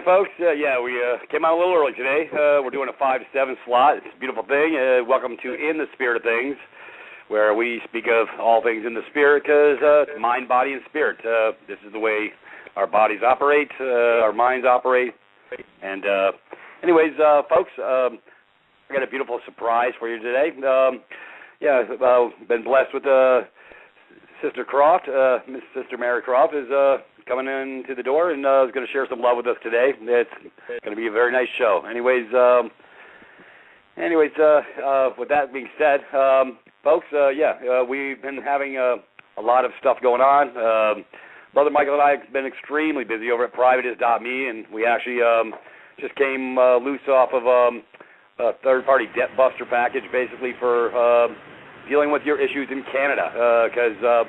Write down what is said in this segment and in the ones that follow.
morning, folks. We came out a little early today. We're doing a 5 to 7 slot. It's a beautiful thing. Welcome to In the Spirit of Things, where we speak of all things in the spirit, because it's mind, body, and spirit. This is the way our bodies operate, our minds operate. And folks, I got a beautiful surprise for you today. Been blessed with Sister Croft. Miss Sister Mary Croft is coming into the door and is going to share some love with us today. It's going to be a very nice show. With that being said, folks, we've been having a lot of stuff going on. Brother Michael and I have been extremely busy over at privatist.me, and we actually just came loose off of a third-party debt buster package, basically for dealing with your issues in Canada, because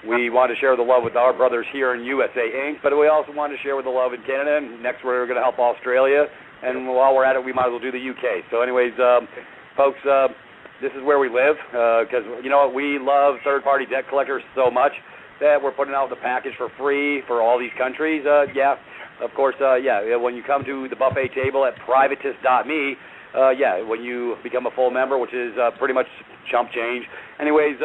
we want to share the love with our brothers here in USA Inc., but we also want to share with the love in Canada, and next we're going to help Australia, and while we're at it, we might as well do the UK. So anyways, folks, this is where we live, because, you know what, we love third-party debt collectors so much that we're putting out the package for free for all these countries. When you come to the buffet table at privatist.me, when you become a full member, which is pretty much chump change. Anyways,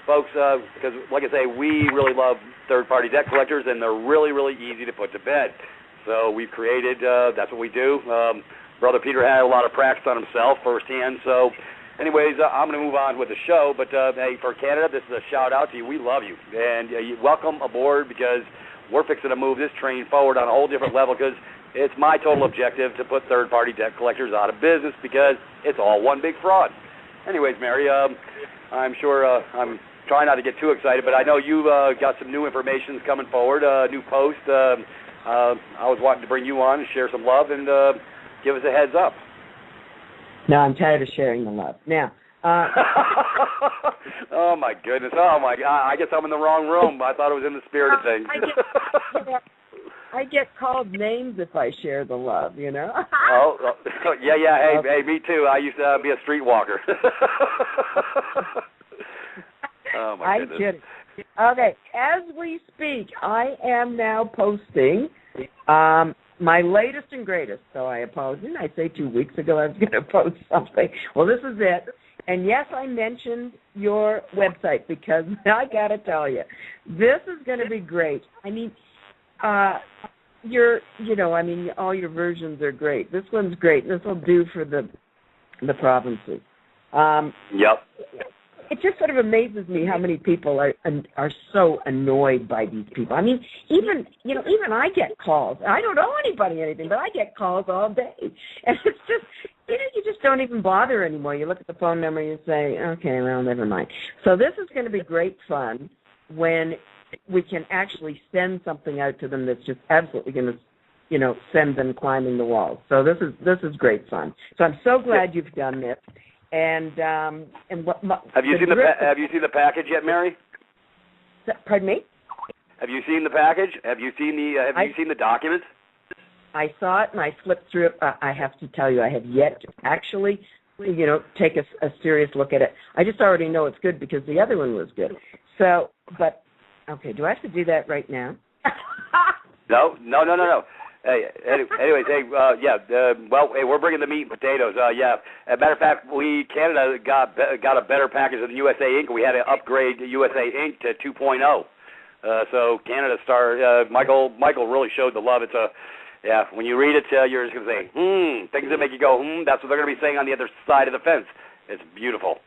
folks, because like I say, we really love third-party debt collectors, and they're really, really easy to put to bed. So we've created, that's what we do. Brother Peter had a lot of practice on himself firsthand. So anyways, I'm going to move on with the show. But, hey, for Canada, this is a shout-out to you. We love you. And welcome aboard, because we're fixing to move this train forward on a whole different level, because it's my total objective to put third-party debt collectors out of business, because it's all one big fraud. Anyways, Mary, I'm sure I'm trying not to get too excited, but I know you've got some new information coming forward, new post. I was wanting to bring you on and share some love and give us a heads up. No, I'm tired of sharing the love. Now, oh, my goodness. Oh, my God. I guess I'm in the wrong room. I thought it was in the spirit of things. I get called names if I share the love, you know? Hey, me too. I used to be a streetwalker. Oh, my goodness. I get it. Okay, as we speak, I am now posting my latest and greatest. So I apologize. Didn't I say 2 weeks ago I was going to post something? Well, this is it. And, yes, I mentioned your website, because I got to tell you, this is going to be great. I mean, all your versions are great. This one's great. This will do for the provinces. Yep. It just sort of amazes me how many people are so annoyed by these people. I mean, even I get calls. I don't owe anybody anything, but I get calls all day, and it's just, you just don't even bother anymore. You look at the phone number and you say, okay, well, never mind. So this is going to be great fun when we can actually send something out to them that's just absolutely going to, send them climbing the walls. So this is great fun. So I'm so glad you've done this. And what have you seen the package yet, Mary? Pardon me? Have you seen the package? Have you seen the documents? I saw it and I flipped through it. I have to tell you, I have yet to actually, take a serious look at it. I just already know it's good because the other one was good. So, but okay, do I have to do that right now? No. Hey, anyways, we're bringing the meat and potatoes. As a matter of fact, Canada got a better package than USA Inc. We had to upgrade USA Inc. to 2.0. So Canada Michael really showed the love. When you read it, you're just going to say, things that make you go, that's what they're going to be saying on the other side of the fence. It's beautiful.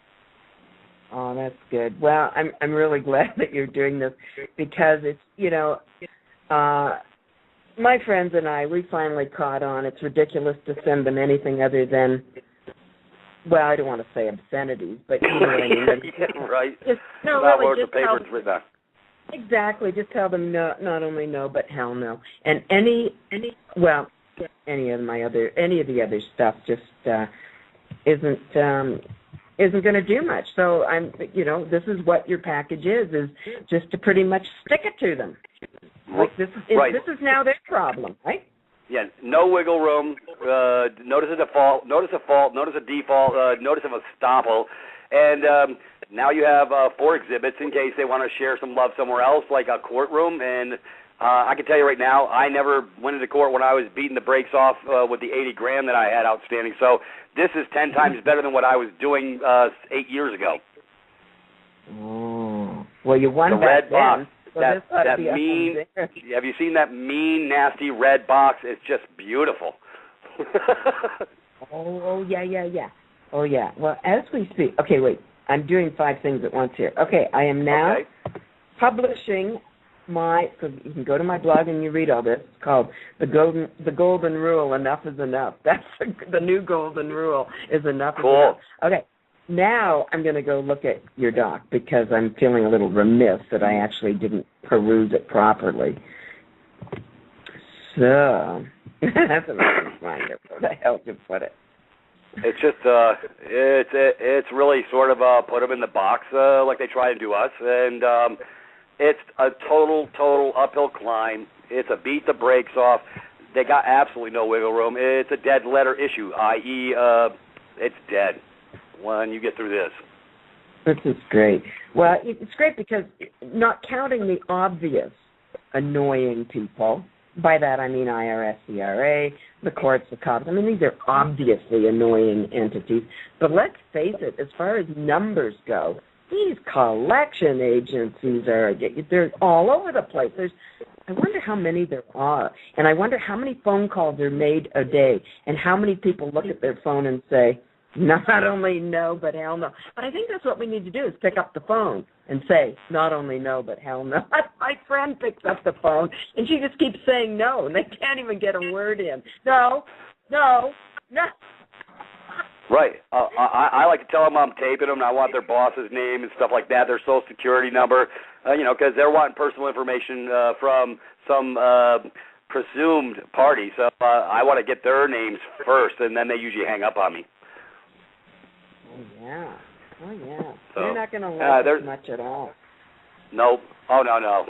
Oh, that's good. Well, I'm really glad that you're doing this, because it's, my friends and I, we finally caught on. It's ridiculous to send them anything other than, well, I don't want to say obscenities, but you know what I mean. Yeah, right. Not worth the paper it's written on. Exactly. Just tell them no, not only no, but hell no. And any of the other stuff just isn't going to do much. So this is what your package is just to pretty much stick it to them. Like this is now their problem, right? Yeah, no wiggle room. Notice a default. Notice a fault. Notice a default. Notice of estoppel. And now you have 4 exhibits in case they want to share some love somewhere else, like a courtroom. And I can tell you right now, I never went into court when I was beating the brakes off with the $80,000 that I had outstanding. So this is 10 times better than what I was doing 8 years ago. Oh. Well, you won the red box. So that mean. Have you seen that mean, nasty red box? It's just beautiful. Oh, yeah. Oh, yeah. Well, as we speak, okay, wait. I'm doing 5 things at once here. Okay, I am now publishing so you can go to my blog and you read all this. It's called The Golden Rule, Enough is Enough. That's the new golden rule, is enough is enough. Okay, now I'm going to go look at your doc because I'm feeling a little remiss that I actually didn't peruse it properly. So, that's what I can find it. Where the hell did you put it? It's just, it's really sort of put them in the box like they try to do us, and it's a total uphill climb. It's a beat the brakes off. They got absolutely no wiggle room. It's a dead letter issue, i.e., it's dead when you get through this. This is great. Well, it's great because not counting the obvious annoying people, by that I mean IRS, CRA, the courts, the cops. I mean, these are obviously annoying entities. But let's face it, as far as numbers go, these collection agencies they're all over the place. I wonder how many there are, and I wonder how many phone calls are made a day, and how many people look at their phone and say, not only no, but hell no. But I think that's what we need to do is pick up the phone and say, not only no, but hell no. My friend picks up the phone, and she just keeps saying no, and they can't even get a word in. No. Right. I like to tell them I'm taping them, and I want their boss's name and stuff like that, their social security number, because they're wanting personal information from some presumed party. So I want to get their names first, and then they usually hang up on me. Oh, yeah. So, they're not going to like it much at all. Nope. Oh, no.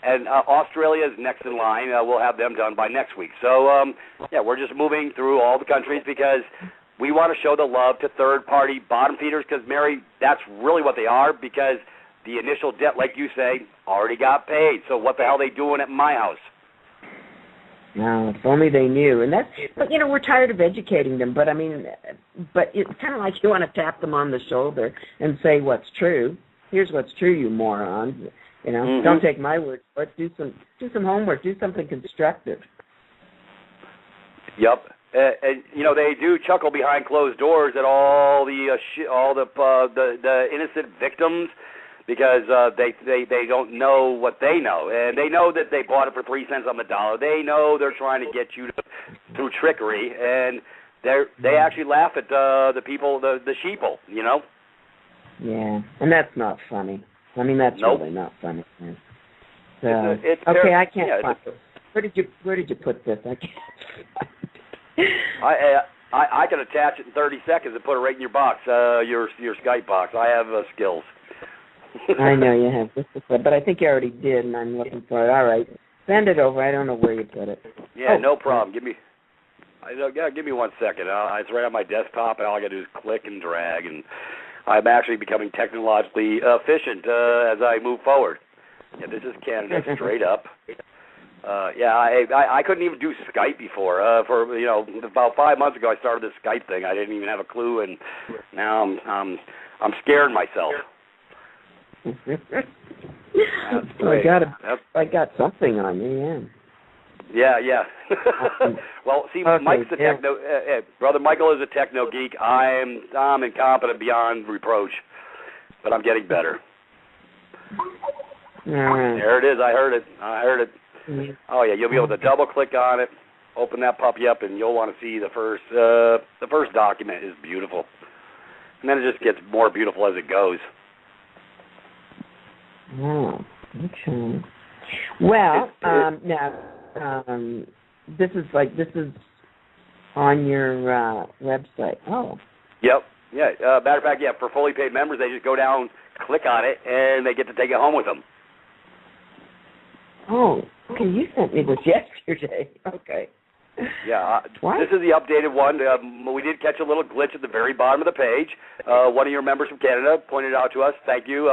And Australia's next in line. We'll have them done by next week. So, we're just moving through all the countries because we want to show the love to third-party bottom feeders because, Mary, that's really what they are because the initial debt, like you say, already got paid. So what the hell are they doing at my house? No, if only they knew. But we're tired of educating them. But it's kind of like you want to tap them on the shoulder and say what's true. Here's what's true, you morons. Don't take my word for it. Do some homework. Do something constructive. Yep. And they do chuckle behind closed doors at all the innocent victims because they don't know what they know, and they know that they bought it for 3 cents on the dollar. They know they're trying to get you through trickery, and they actually laugh at the people, the sheeple. Yeah, and that's not funny. I mean, that's really not funny. So, okay, I can't find it. Where did you put this? I can't. I can attach it in 30 seconds and put it right in your box, your Skype box. I have skills. I know you have, but I think you already did, and I'm looking for it. All right, send it over. I don't know where you put it. Yeah, no problem. Give me 1 second. It's right on my desktop, and all I got to do is click and drag, and I'm actually becoming technologically efficient as I move forward. Yeah, this is Canada straight up. I couldn't even do Skype before. About 5 months ago, I started this Skype thing. I didn't even have a clue, and now I'm scaring myself. I got something on you, yeah. Yeah. Well, see, okay, Mike's a techno. Brother Michael is a techno geek. I'm incompetent beyond reproach, but I'm getting better. There it is. I heard it. Mm-hmm. Oh yeah, you'll be able to double click on it, open that puppy up, and you'll want to see the first document is beautiful, and then it just gets more beautiful as it goes. Oh, okay. Well, now this is on your website. Oh. Yep. Yeah. Matter of fact, for fully paid members, they just go down, click on it, and they get to take it home with them. Oh, okay. You sent me this yesterday. Okay. Yeah. This is the updated one. We did catch a little glitch at the very bottom of the page. One of your members from Canada pointed out to us. Thank you,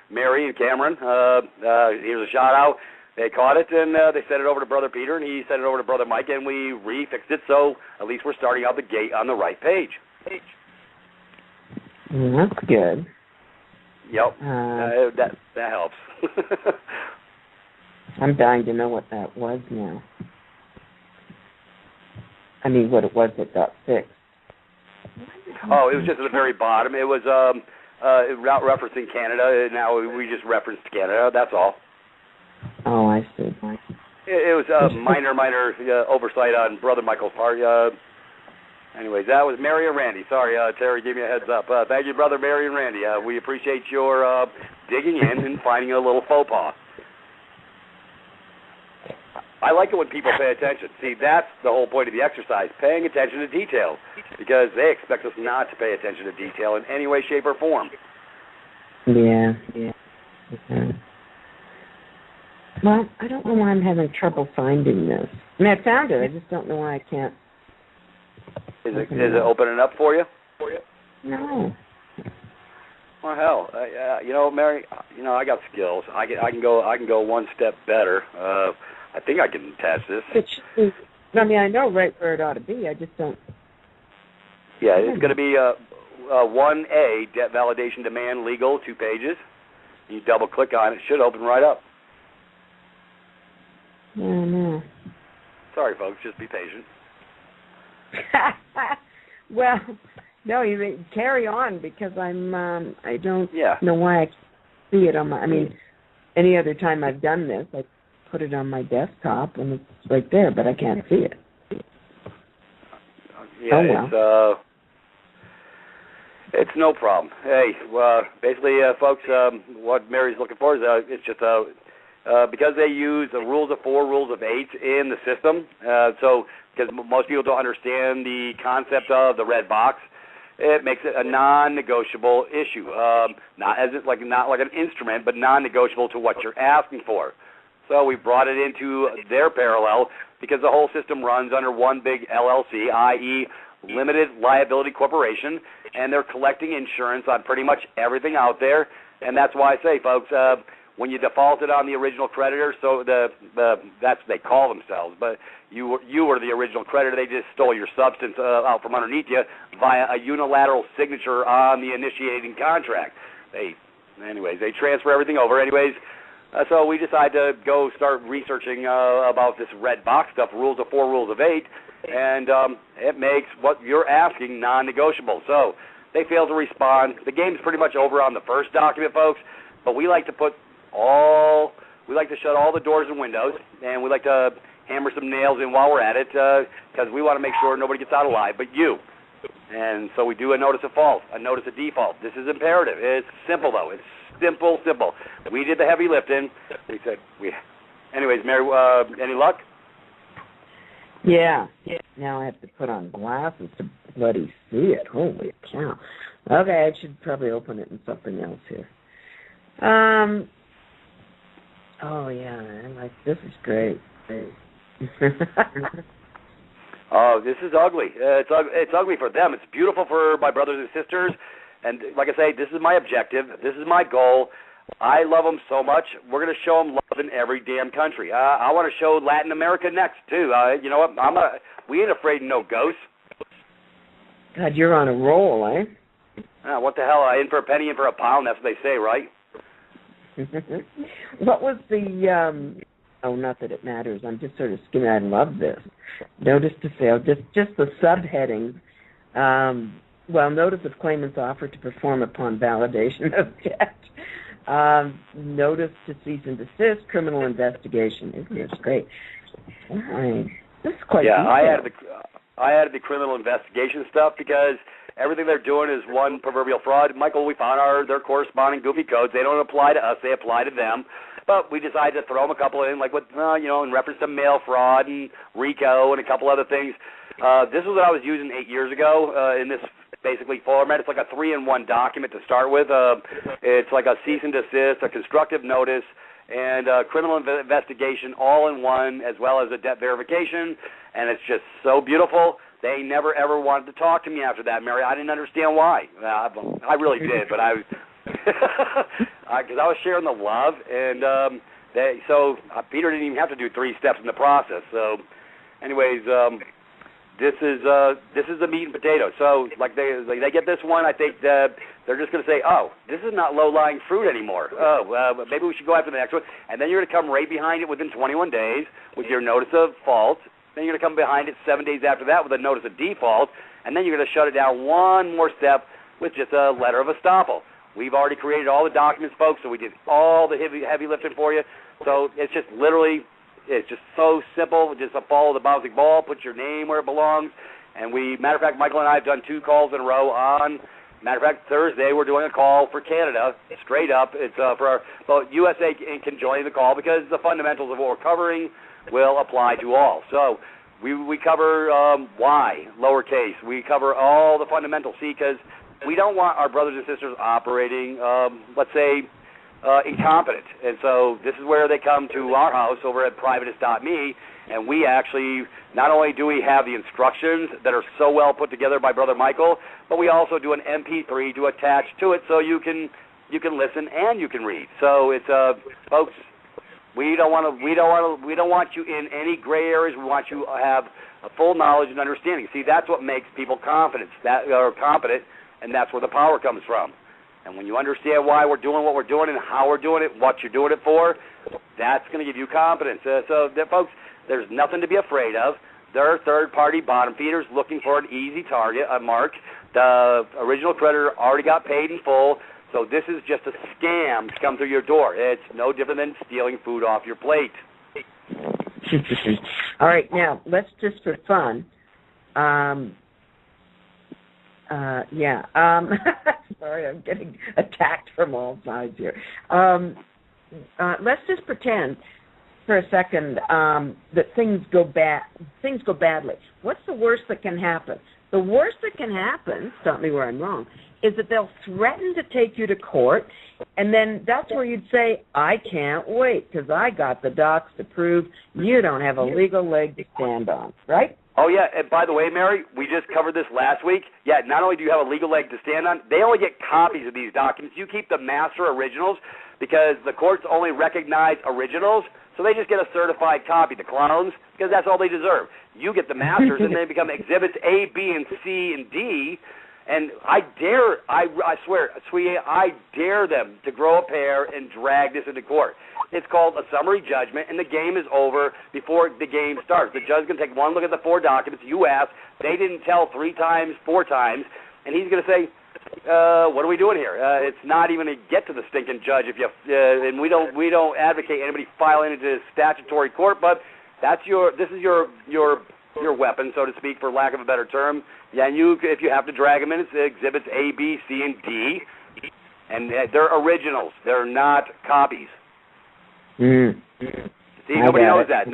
Mary and Cameron. Here's a shout out. they caught it, and they sent it over to Brother Peter, and he sent it over to Brother Mike, and we refixed it, so at least we're starting out the gate on the right page. That's good. Yep, that helps. I'm dying to know what that was now. I mean, what it was that got fixed. Oh, it was just at the very bottom. It was referencing Canada, and now we just referenced Canada. That's all. Oh, I see. It was a minor oversight on Brother Michael's part. Anyways, that was Mary and Randy. Sorry, Terry gave me a heads up. Thank you, Brother Mary and Randy. We appreciate your digging in and finding a little faux pas. I like it when people pay attention. See, that's the whole point of the exercise, paying attention to details, because they expect us not to pay attention to detail in any way, shape, or form. Yeah. Okay. Well, I don't know why I'm having trouble finding this. I mean, I found it. I just don't know why I can't. Is it opening up for you? No. Well, hell, Mary, I got skills. I can go one step better. I think I can attach this. I mean, I know right where it ought to be. I just don't. Yeah, it's going to be 1A, debt validation demand legal, 2 pages. You double click on it, it should open right up. No. Sorry, folks, just be patient. Well, no, you carry on, because I don't know why I can't see it on my. I mean, any other time I've done this, I put it on my desktop and it's right there, but I can't see it. Yeah, it's no problem. Hey, basically, folks, what Mary's looking for is it's just because they use the rules of 4, rules of 8 in the system. So because most people don't understand the concept of the red box, it makes it a non-negotiable issue. Not like an instrument, but non-negotiable to what you're asking for. So we brought it into their parallel because the whole system runs under one big LLC, i.e. Limited Liability Corporation, and they're collecting insurance on pretty much everything out there. And that's why I say, folks, when you defaulted on the original creditor, so that's they call themselves, but you were the original creditor. They just stole your substance out from underneath you via a unilateral signature on the initiating contract. They transfer everything over. So we decided to go start researching about this red box stuff, rules of 4, rules of 8, and it makes what you're asking non-negotiable. So they failed to respond. The game's pretty much over on the first document, folks, but we like to shut all the doors and windows, and we like to hammer some nails in while we're at it, because we want to make sure nobody gets out alive but you. And so we do a notice of fault, a notice of default. This is imperative. It's simple, though. It's simple. We did the heavy lifting. Anyways, Mary, any luck? Yeah. Now I have to put on glasses to bloody see it. Holy cow. Okay, I should probably open it in something else here. Oh, yeah, this is great. Oh, this is ugly. It's ugly for them. It's beautiful for my brothers and sisters. And like I say, this is my objective. This is my goal. I love them so much. We're going to show them love in every damn country. I want to show Latin America next, too. You know what? We ain't afraid of no ghosts. God, you're on a roll, eh? What the hell? In for a penny, in for a pound. That's what they say, right? What was the... not that it matters. I'm just sort of skimming. I love this. Notice to sale. Just the subheading. Notice of claimant's offer to perform upon validation of debt. Notice to cease and desist. Criminal investigation. Isn't this great? All right. This is quite detailed. I added the criminal investigation stuff because everything they're doing is one proverbial fraud. Michael, we found their corresponding goofy codes. They don't apply to us. They apply to them. But we decided to throw them a couple in, like with, in reference to mail fraud and RICO and a couple other things. This is what I was using 8 years ago in this basically format. It's like a 3-in-1 document to start with. It's like a cease and desist, a constructive notice, and a criminal investigation all in one, as well as a debt verification. And it's just so beautiful. They never, ever wanted to talk to me after that, Mary. I didn't understand why. I really did, but because I was sharing the love, and Peter didn't even have to do 3 steps in the process. So, anyways, this is the meat and potatoes. So, like they get this one, I think that they're just going to say, oh, this is not low-lying fruit anymore. Oh, maybe we should go after the next one. And then you're going to come right behind it within 21 days with your notice of fault. Then you're going to come behind it 7 days after that with a notice of default. And then you're going to shut it down one more step with just a letter of estoppel. We've already created all the documents, folks, so we did all the heavy lifting for you. So it's just literally, it's just so simple. Just follow the bouncing ball, put your name where it belongs. And matter of fact, Michael and I have done 2 calls in a row on, matter of fact, Thursday we're doing a call for Canada, straight up. It's for USA can join the call because the fundamentals of what we're covering will apply to all. So we cover why, lowercase. We cover all the fundamentals. See, because we don't want our brothers and sisters operating, let's say, incompetent. And so this is where they come to our house over at privatist.me, and we actually, not only do we have the instructions that are so well put together by Brother Michael, but we also do an MP3 to attach to it so you can listen and you can read. So it's folks, we don't want you in any gray areas. We want you to have a full knowledge and understanding. See, that's what makes people competent, and that's where the power comes from. And when you understand why we're doing what we're doing and how we're doing it, what you're doing it for, that's going to give you confidence. Folks, there's nothing to be afraid of. There are third-party bottom feeders looking for an easy target, a mark. The original creditor already got paid in full, so this is just a scam to come through your door. It's no different than stealing food off your plate. All right, now, let's just for fun. Sorry, I'm getting attacked from all sides here. Let's just pretend for a second that things go badly. What's the worst that can happen? The worst that can happen, stop me where I'm wrong, is that they'll threaten to take you to court, and then that's where you'd say, I can't wait because I got the docs to prove you don't have a legal leg to stand on, right? Oh, yeah, and by the way, Mary, we just covered this last week. Yeah, not only do you have a legal leg to stand on, they only get copies of these documents. You keep the master originals because the courts only recognize originals, so they just get a certified copy, the clowns, because that's all they deserve. You get the masters, and they become exhibits A, B, and C, and D, and I swear, sweetie, I dare them to grow a pair and drag this into court. It's called a summary judgment, and the game is over before the game starts. The judge is going to take one look at the 4 documents you asked. They didn't tell 3 times, 4 times, and he's going to say, what are we doing here? It's not even going to get to the stinking judge if you. And we don't advocate anybody filing into statutory court, but this is your weapon, so to speak, for lack of a better term. Yeah, and if you have to drag them in, it's exhibits A, B, C, and D, and they're originals. They're not copies. See, nobody knows that.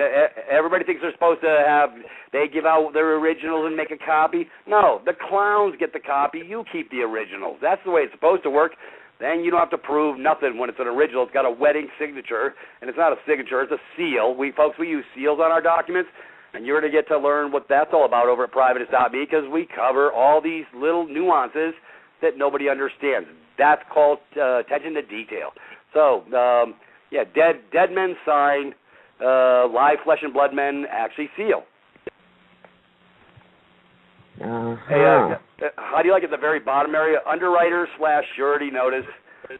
Everybody thinks they're supposed to they give out their originals and make a copy. No, the clowns get the copy. You keep the originals. That's the way it's supposed to work. Then you don't have to prove nothing when it's an original. It's got a wedding signature, and it's not a signature. It's a seal. We use seals on our documents, and you're going to get to learn what that's all about over at privatist.me because we cover all these little nuances that nobody understands. That's called attention to detail. So, dead men sign, live flesh and blood men actually seal. Hey, how do you like at the very bottom area? Underwriter/surety notice.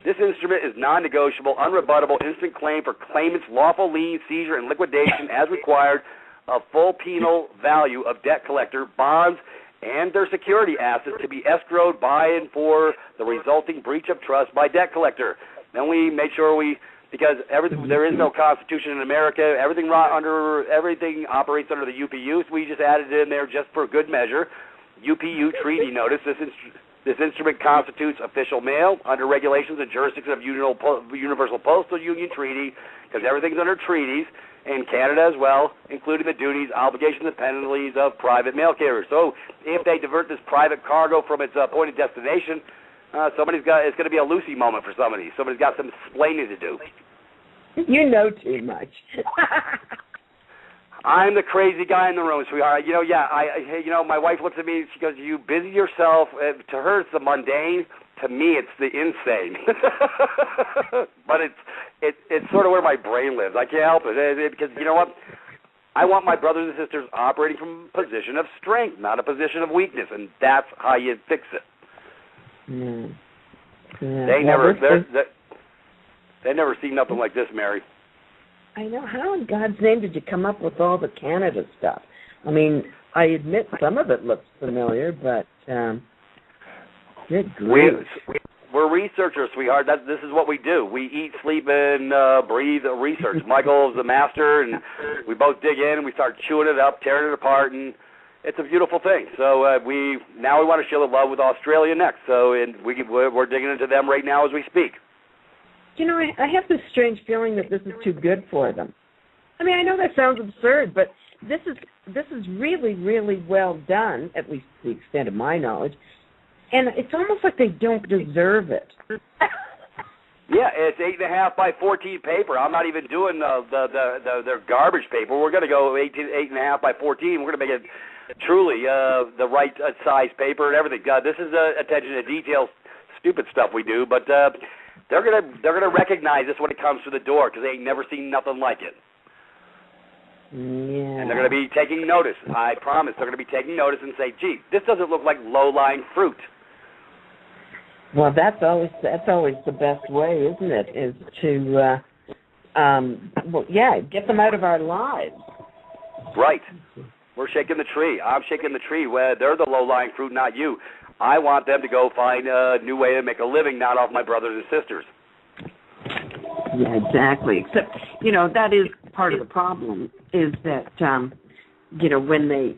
This instrument is non-negotiable, unrebuttable, instant claim for claimant's lawful lien, seizure, and liquidation as required of full penal value of debt collector, bonds, and their security assets to be escrowed by and for the resulting breach of trust by debt collector. Then we make sure because there is no constitution in America, everything operates under the UPU, so we just added it in there just for good measure. UPU treaty notice. This instrument constitutes official mail under regulations and jurisdiction of Universal Postal Union Treaty, because everything's under treaties, and Canada as well, including the duties, obligations, and penalties of private mail carriers. So if they divert this private cargo from its appointed destination, it's going to be a Lucy moment for somebody. Somebody's got some explaining to do. You know too much. I'm the crazy guy in the room, sweetheart. My wife looks at me and she goes, "You busy yourself." To her, it's the mundane. To me, it's the insane. But it's sort of where my brain lives. I can't help it because you know what? I want my brothers and sisters operating from a position of strength, not a position of weakness, and that's how you fix it. Mm. Yeah. They never seen nothing like this, Mary. I know. How in God's name did you come up with all the Canada stuff? I mean, I admit some of it looks familiar, but good grief. We're researchers, sweetheart. This is what we do. We eat, sleep, and breathe research. Michael's the master, and we both dig in, and we start chewing it up, tearing it apart, and it's a beautiful thing. So we want to show the love with Australia next. So we're digging into them right now as we speak. You know, I have this strange feeling that this is too good for them. I mean, I know that sounds absurd, but this is really, really well done, at least to the extent of my knowledge. And it's almost like they don't deserve it. Yeah, it's 8.5 by 14 paper. I'm not even doing their garbage paper. We're going to go 8.5 by 14. We're going to make it truly the right size paper and everything. This is attention to detail, stupid stuff we do, but they're gonna recognize this when it comes to the door because they ain't never seen nothing like it. Yeah. And they're going to be taking notice. I promise. They're going to be taking notice and say, "Gee, this doesn't look like low-lying fruit." Well, that's always the best way, isn't it? Is to, get them out of our lives. Right. We're shaking the tree. I'm shaking the tree. Well, they're the low-lying fruit, not you. I want them to go find a new way to make a living, not off my brothers and sisters. Yeah, exactly. Except, that is part of the problem, is that, when they,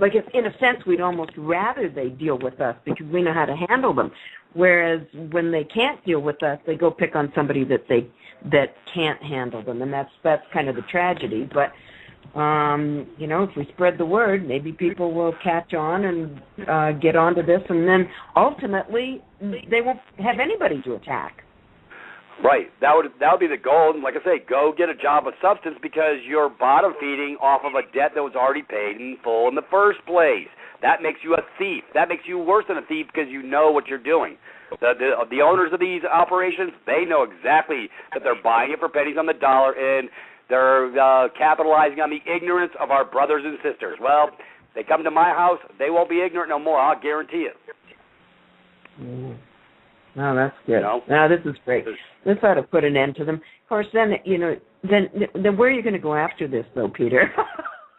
like, in a sense, we'd almost rather they deal with us because we know how to handle them. Whereas when they can't deal with us, they go pick on somebody that can't handle them, and that's kind of the tragedy. But, if we spread the word, maybe people will catch on and get onto this, and then ultimately they won't have anybody to attack. Right. That would be the goal. And like I say, go get a job of substance because you're bottom feeding off of a debt that was already paid in full in the first place. That makes you a thief. That makes you worse than a thief because you know what you're doing. The owners of these operations, they know exactly that they're buying it for pennies on the dollar, and they're capitalizing on the ignorance of our brothers and sisters. Well, they come to my house, they won't be ignorant no more. I'll guarantee it. Mm. Oh, that's good. No, this is great. This ought to put an end to them. Of course, then then where are you going to go after this, though, Peter?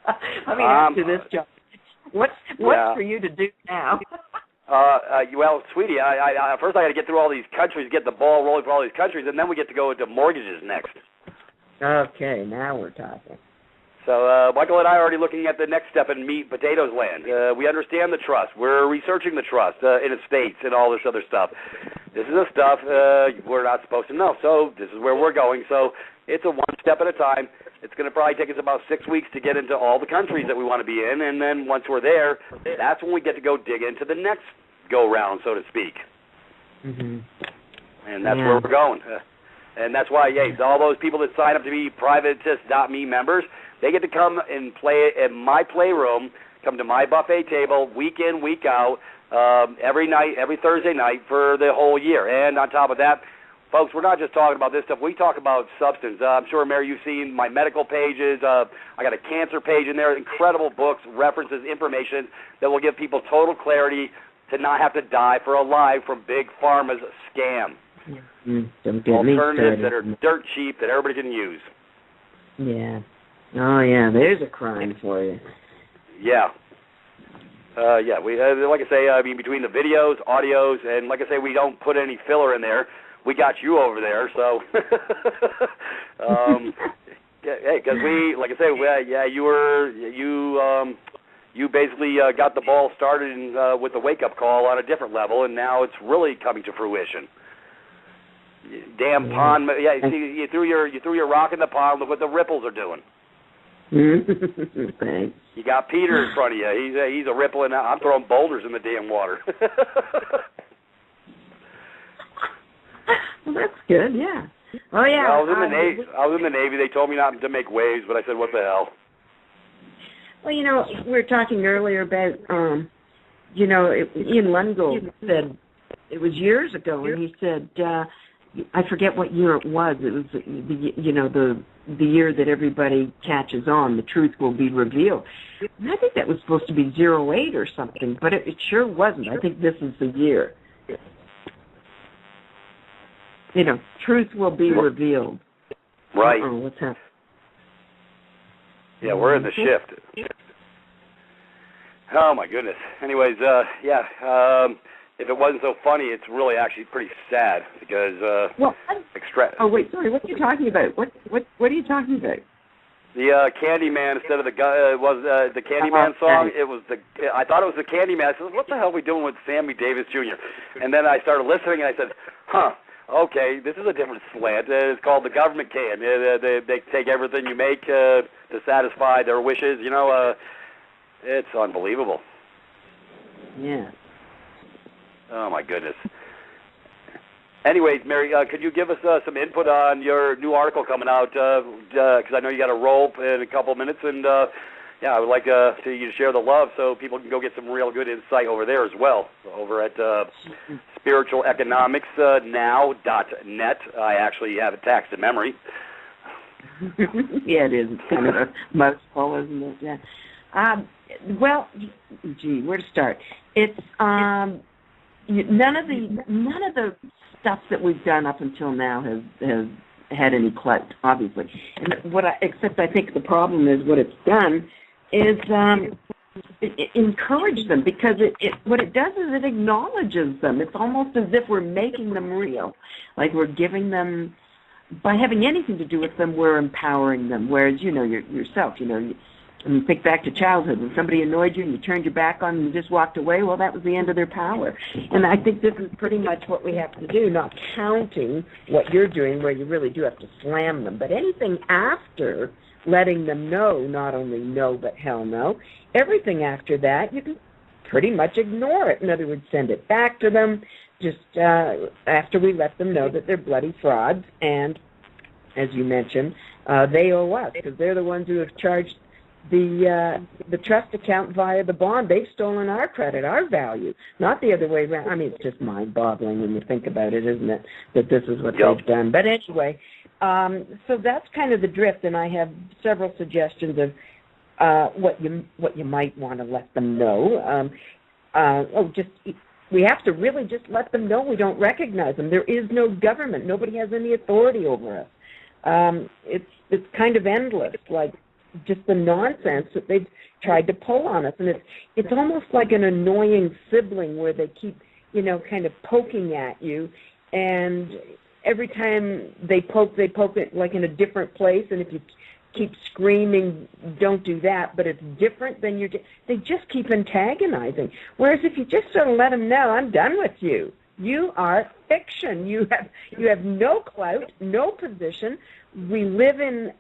I mean, after this job, what's for you to do now? Well, sweetie, I first I got to get through all these countries, get the ball rolling for all these countries, and then we get to go into mortgages next. Okay, now we're talking. So Michael and I are already looking at the next step in meat and potatoes land. We understand the trust. We're researching the trust in estates and all this other stuff. This is the stuff we're not supposed to know. So this is where we're going. So it's a one step at a time. It's going to probably take us about 6 weeks to get into all the countries that we want to be in. And then once we're there, that's when we get to go dig into the next go-round, so to speak. Mm-hmm. And that's where we're going. And that's why, all those people that sign up to be privatist.me members, they get to come and play in my playroom, come to my buffet table week in, week out, every night, every Thursday night for the whole year. And on top of that, folks, we're not just talking about this stuff. We talk about substance. I'm sure, Mary, you've seen my medical pages. I got a cancer page in there, incredible books, references, information that will give people total clarity to not have to die for a lie from Big Pharma's scam. Alternatives that are dirt cheap that everybody can use. Yeah. Oh, yeah, there's a crime for you. Yeah. We like I say, between the videos, audios, and like I say, we don't put any filler in there. We got you over there, so. Because we, like I say, you basically got the ball started with the wake-up call on a different level, and now it's really coming to fruition. Damn pond! Yeah, you threw your rock in the pond. Look what the ripples are doing. Thanks. You got Peter in front of you. He's a ripple, and I'm throwing boulders in the damn water. Well, that's good. Yeah. Oh yeah. Well, I was in the Navy. They told me not to make waves, but I said, "What the hell?" Well, we were talking earlier about, Ian Lungold said it was years ago, and he said, I forget what year it was. It was the year that everybody catches on. The truth will be revealed. And I think that was supposed to be 08 or something, but it sure wasn't. I think this is the year. Truth will be revealed. Right. What's happening? Yeah, we're in the shift. Oh, my goodness. Anyways, if it wasn't so funny, it's really actually pretty sad because Oh, wait, sorry. What are you talking about? What are you talking about? The Candyman instead of the the Candyman song. It was I thought it was the Candyman. I said, what the hell are we doing with Sammy Davis Jr.? And then I started listening, and I said, okay, this is a different slant. It's called the government can. They take everything you make to satisfy their wishes. It's unbelievable. Yeah. Oh, my goodness. Anyways, Mary, could you give us some input on your new article coming out? Because I know you got a roll in a couple of minutes, and I would like you to share the love so people can go get some real good insight over there as well, over at spiritualeconomicsnow.net. I actually have it taxed to memory. Yeah, it is. It's kind of a mouthful, isn't it? Yeah. Well, where to start? It's none of the stuff that we've done up until now has had any clout, obviously. And except I think the problem is what it's done is it encourage them, because what it does is it acknowledges them. It's almost as if we're making them real, like we're giving them, by having anything to do with them, we're empowering them. Whereas yourself, and you think back to childhood, when somebody annoyed you and you turned your back on them and you just walked away, well, that was the end of their power. And I think this is pretty much what we have to do, not counting what you're doing where you really do have to slam them, but anything after letting them know, not only no, but hell no, everything after that, you can pretty much ignore it. In other words, send it back to them just after we let them know that they're bloody frauds, and, as you mentioned, they owe us, because they're the ones who have charged the trust account via the bond. They've stolen our credit, our value, not the other way around. I mean, it's just mind-boggling when you think about it, isn't it, that this is what they've done. But anyway, so that's kind of the drift, and I have several suggestions of what you might want to let them know. We have to really just let them know we don't recognize them. There is no government. Nobody has any authority over us. It's kind of endless, like just the nonsense that they've tried to pull on us. And it's almost like an annoying sibling where they keep, kind of poking at you. And every time they poke it like in a different place. And if you keep screaming, don't do that, but it's different, then they just keep antagonizing. Whereas if you just sort of let them know, I'm done with you. You are fiction. You have no clout, no position. We live in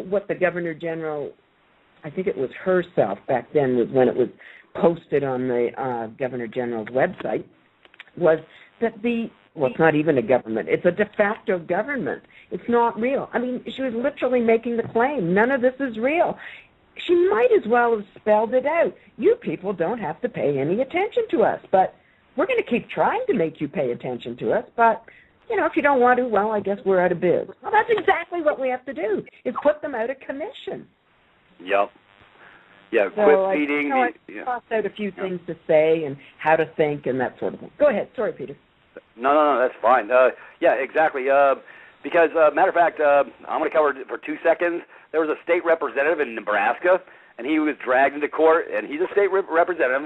what the Governor General, I think it was herself back then, was when it was posted on the Governor General's website, was that it's not even a government. It's a de facto government. It's not real. I mean, she was literally making the claim, none of this is real. She might as well have spelled it out. You people don't have to pay any attention to us, but we're going to keep trying to make you pay attention to us, but if you don't want to, well, I guess we're out of biz. Well, that's exactly what we have to do, is put them out of commission. Yep. Yeah, so quit feeding. I tossed out a few things to say and how to think and that sort of thing. Go ahead. Sorry, Peter. No, that's fine. Yeah, exactly. Because, matter of fact, I'm going to cover it for 2 seconds. There was a state representative in Nebraska, and he was dragged into court, and he's a state representative,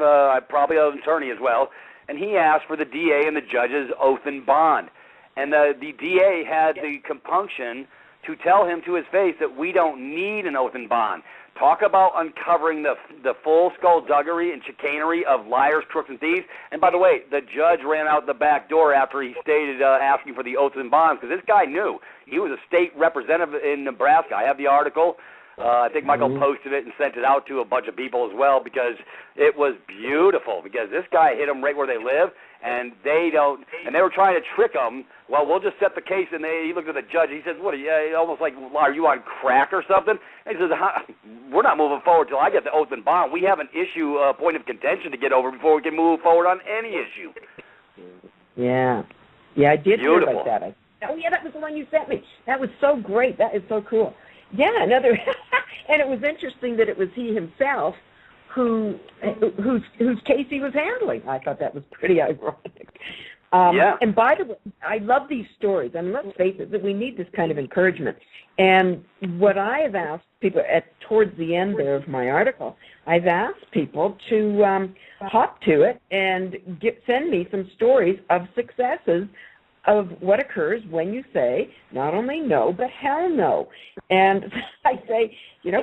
probably an attorney as well, and he asked for the DA and the judge's oath and bond. And the DA had the compunction to tell him to his face that we don't need an oath and bond. Talk about uncovering the full skullduggery and chicanery of liars, crooks, and thieves. And by the way, the judge ran out the back door after he stated asking for the oaths and bonds, because this guy knew. He was a state representative in Nebraska. I have the article. I think Michael posted it and sent it out to a bunch of people as well, because it was beautiful, because this guy hit them right where they live, and they were trying to trick him. Well, we'll just set the case, and he looked at the judge. He says, "What are you?" Almost like, "Are you on crack or something?" And he says, "We're not moving forward till I get the oath and bond. We have an issue, point of contention to get over before we can move forward on any issue." Yeah, I did hear about that. Oh, yeah, that was the one you sent me. That was so great. That is so cool. Yeah, another, and it was interesting that it was he himself whose case he was handling. I thought that was pretty ironic. And by the way, I love these stories. And let's face it, that we need this kind of encouragement. And what I have asked people towards the end there of my article, I've asked people to hop to it and send me some stories of successes of what occurs when you say not only no, but hell no. And I say,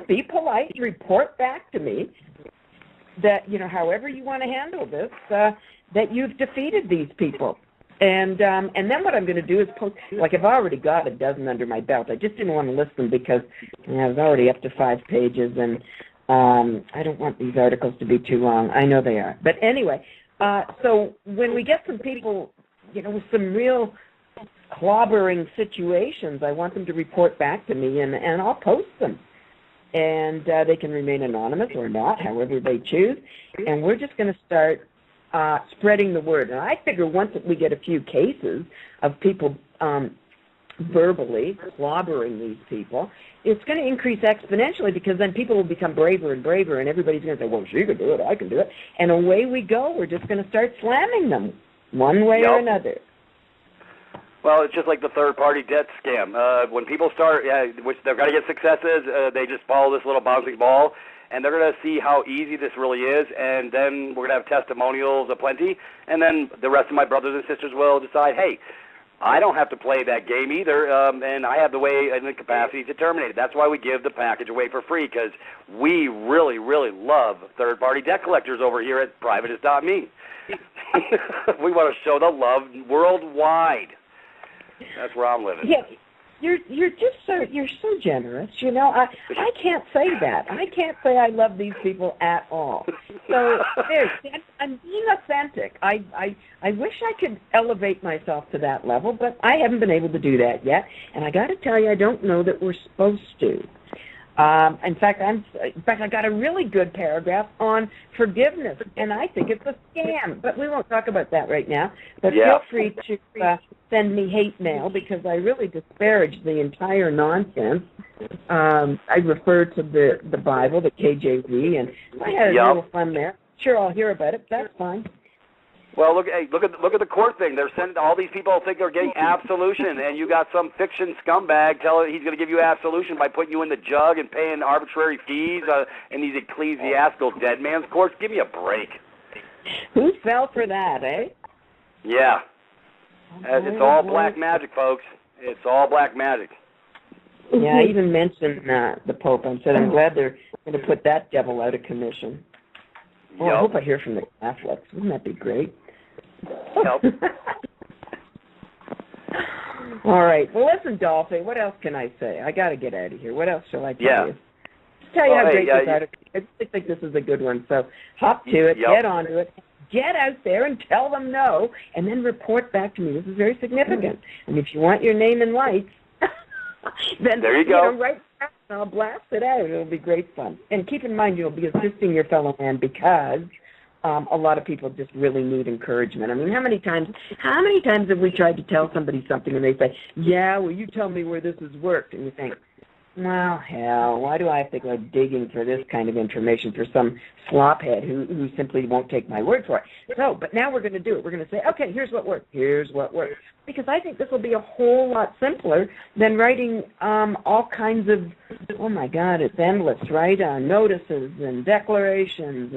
be polite, report back to me that, however you want to handle this, that you've defeated these people. And then what I'm going to do is post, like I've already got a dozen under my belt. I just didn't want to list them because I was already up to 5 pages, and I don't want these articles to be too long. I know they are. But anyway, so when we get some people, with some real clobbering situations, I want them to report back to me, and I'll post them. And they can remain anonymous or not, however they choose. And we're just going to start spreading the word. And I figure once we get a few cases of people verbally clobbering these people, it's going to increase exponentially, because then people will become braver and braver, and everybody's going to say, well, she can do it, I can do it. And away we go. We're just going to start slamming them one way or another. Well, it's just like the third-party debt scam. When people start, which they're going to get successes, they just follow this little bouncing ball, and they're going to see how easy this really is, and then we're going to have testimonials aplenty, and then the rest of my brothers and sisters will decide, hey, I don't have to play that game either, and I have the way and the capacity to terminate it. That's why we give the package away for free, because we really, really love third-party debt collectors over here at privatist.me. We want to show the love worldwide. That's where I'm living. Yeah, you're so generous. I can't say that. I can't say I love these people at all. So I'm being authentic. I wish I could elevate myself to that level, but I haven't been able to do that yet. And I got to tell you, I don't know that we're supposed to. In fact, I got a really good paragraph on forgiveness, and I think it's a scam. But we won't talk about that right now. But feel free to send me hate mail, because I really disparage the entire nonsense. I refer to the Bible, the KJV, and I had a little fun there. Sure, I'll hear about it. That's fine. Well, look at the court thing. They're sending all these people think they're getting absolution, and you got some fiction scumbag telling he's going to give you absolution by putting you in the jug and paying arbitrary fees in these ecclesiastical dead man's courts. Give me a break. Who fell for that, eh? Yeah. It's all black magic, folks. It's all black magic. Yeah, I even mentioned the Pope. I said I'm glad they're going to put that devil out of commission. Oh, I hope I hear from the Catholics. Wouldn't that be great? Yep. All right. Well, listen, Dolphy, what else can I say? I got to get out of here. What else shall I tell you? Tell you how great this article is. I think this is a good one. So hop to it, get onto it, get out there and tell them no, and then report back to me. This is very significant. And if you want your name in lights, then there you go. Right now, I'll blast it out. It'll be great fun. And keep in mind, you'll be assisting your fellow man, because a lot of people just really need encouragement. I mean, how many times have we tried to tell somebody something and they say, yeah, well, you tell me where this has worked, and you think, well, hell, why do I have to go digging for this kind of information for some slophead who simply won't take my word for it? So, but now we're going to do it. We're going to say, okay, here's what worked. Here's what worked. Because I think this will be a whole lot simpler than writing all kinds of, oh, my God, it's endless, right? Notices and declarations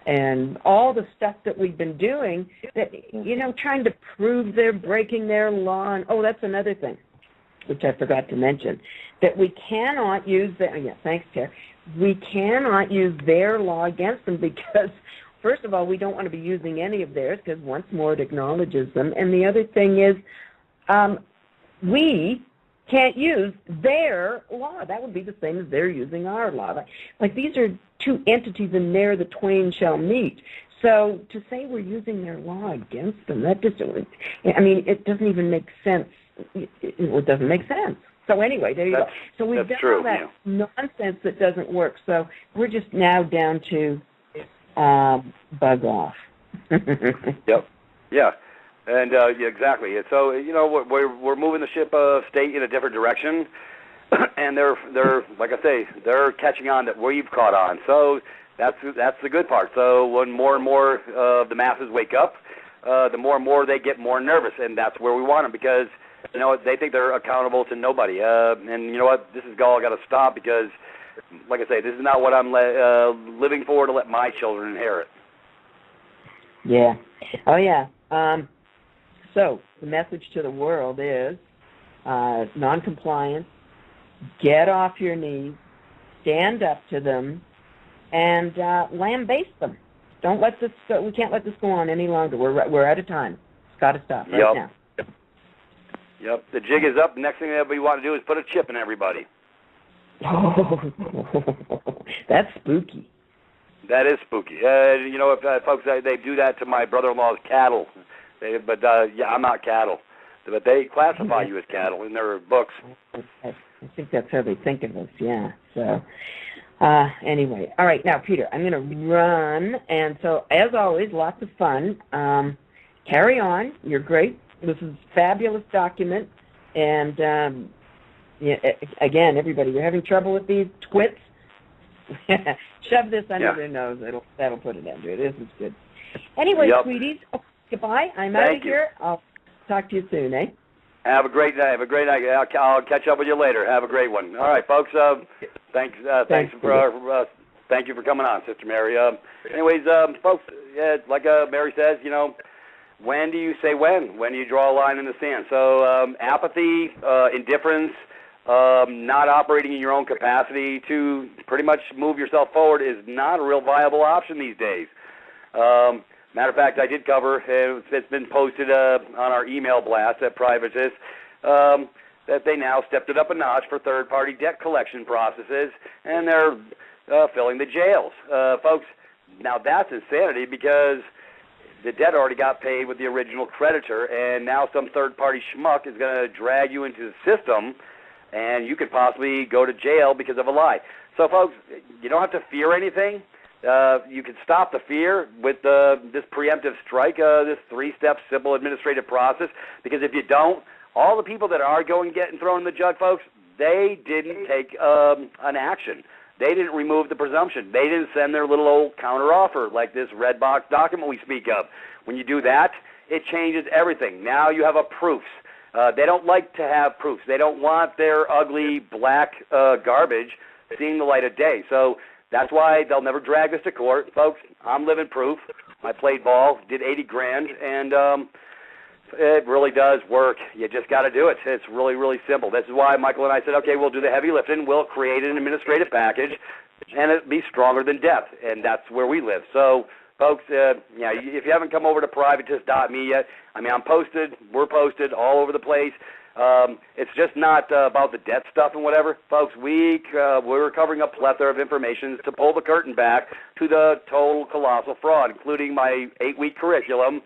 and all the stuff that we've been doing that, trying to prove they're breaking their law. And, oh, that's another thing, which I forgot to mention, that we cannot use thanks, Terry. We cannot use their law against them, because, first of all, we don't want to be using any of theirs, because once more it acknowledges them. And the other thing is we can't use their law. That would be the same as they're using our law. Like these are two entities, and there the twain shall meet. So to say we're using their law against them, that just, it doesn't even make sense. It doesn't make sense. So anyway, there you go. So we've done all that nonsense that doesn't work. So we're just now down to bug off. Yep. Yeah. And yeah, exactly. And so we're moving the ship state in a different direction, and they're like I say, they're catching on that we've caught on. So that's the good part. So when more and more of the masses wake up, the more and more they get more nervous, and that's where we want them because they think they're accountable to nobody. And you know what? This is all got to stop because, like I say, this is not what I'm living for to let my children inherit. Yeah. Oh yeah. So the message to the world is non-compliance. Get off your knees, stand up to them, and lambaste them. Don't let this go. We can't let this go on any longer. We're out of time. It's got to stop right now. Yep. The jig is up. The next thing everybody want to do is put a chip in everybody. Oh, that's spooky. That is spooky. If folks, they do that to my brother-in-law's cattle. I'm not cattle. But they classify you as cattle in their books. I think that's how they think of us, yeah. So, anyway. All right, now, Peter, I'm going to run. And so, as always, lots of fun. Carry on. You're great. This is a fabulous document. And, again, everybody, you're having trouble with these twits? Shove this under their nose. That'll put an end to it. This is good. Anyway, sweeties, goodbye. I'm out of here. I'll talk to you soon, eh? Have a great day. Have a great night. I'll catch up with you later. Have a great one. All right, folks. Thank you for coming on, Sister Mary. Anyways, folks, like Mary says, when do you say when? When do you draw a line in the sand? So apathy, indifference, not operating in your own capacity to pretty much move yourself forward is not a real viable option these days. Matter of fact, I did cover, it's been posted on our email blast at Privatis, that they now stepped it up a notch for third-party debt collection processes, and they're filling the jails. Folks, now that's insanity because the debt already got paid with the original creditor, and now some third-party schmuck is going to drag you into the system, and you could possibly go to jail because of a lie. So, folks, you don't have to fear anything. You can stop the fear with this preemptive strike, this three-step simple administrative process, because if you don't, all the people that are getting thrown in the jug, folks, they didn't take an action. They didn't remove the presumption. They didn't send their little old counteroffer like this red box document we speak of. When you do that, it changes everything. Now you have a proofs. They don't like to have proofs. They don't want their ugly black garbage seeing the light of day. So that's why they'll never drag this to court. Folks, I'm living proof. I played ball, did $80,000, and it really does work. You just got to do it. It's really, really simple. This is why Michael and I said, okay, we'll do the heavy lifting. We'll create an administrative package, and it'll be stronger than death, and that's where we live. So, folks, if you haven't come over to privatis.me yet, I'm posted. We're posted all over the place. It's just not about the debt stuff and whatever. Folks, we're covering a plethora of information to pull the curtain back to the total colossal fraud, including my 8-week curriculum.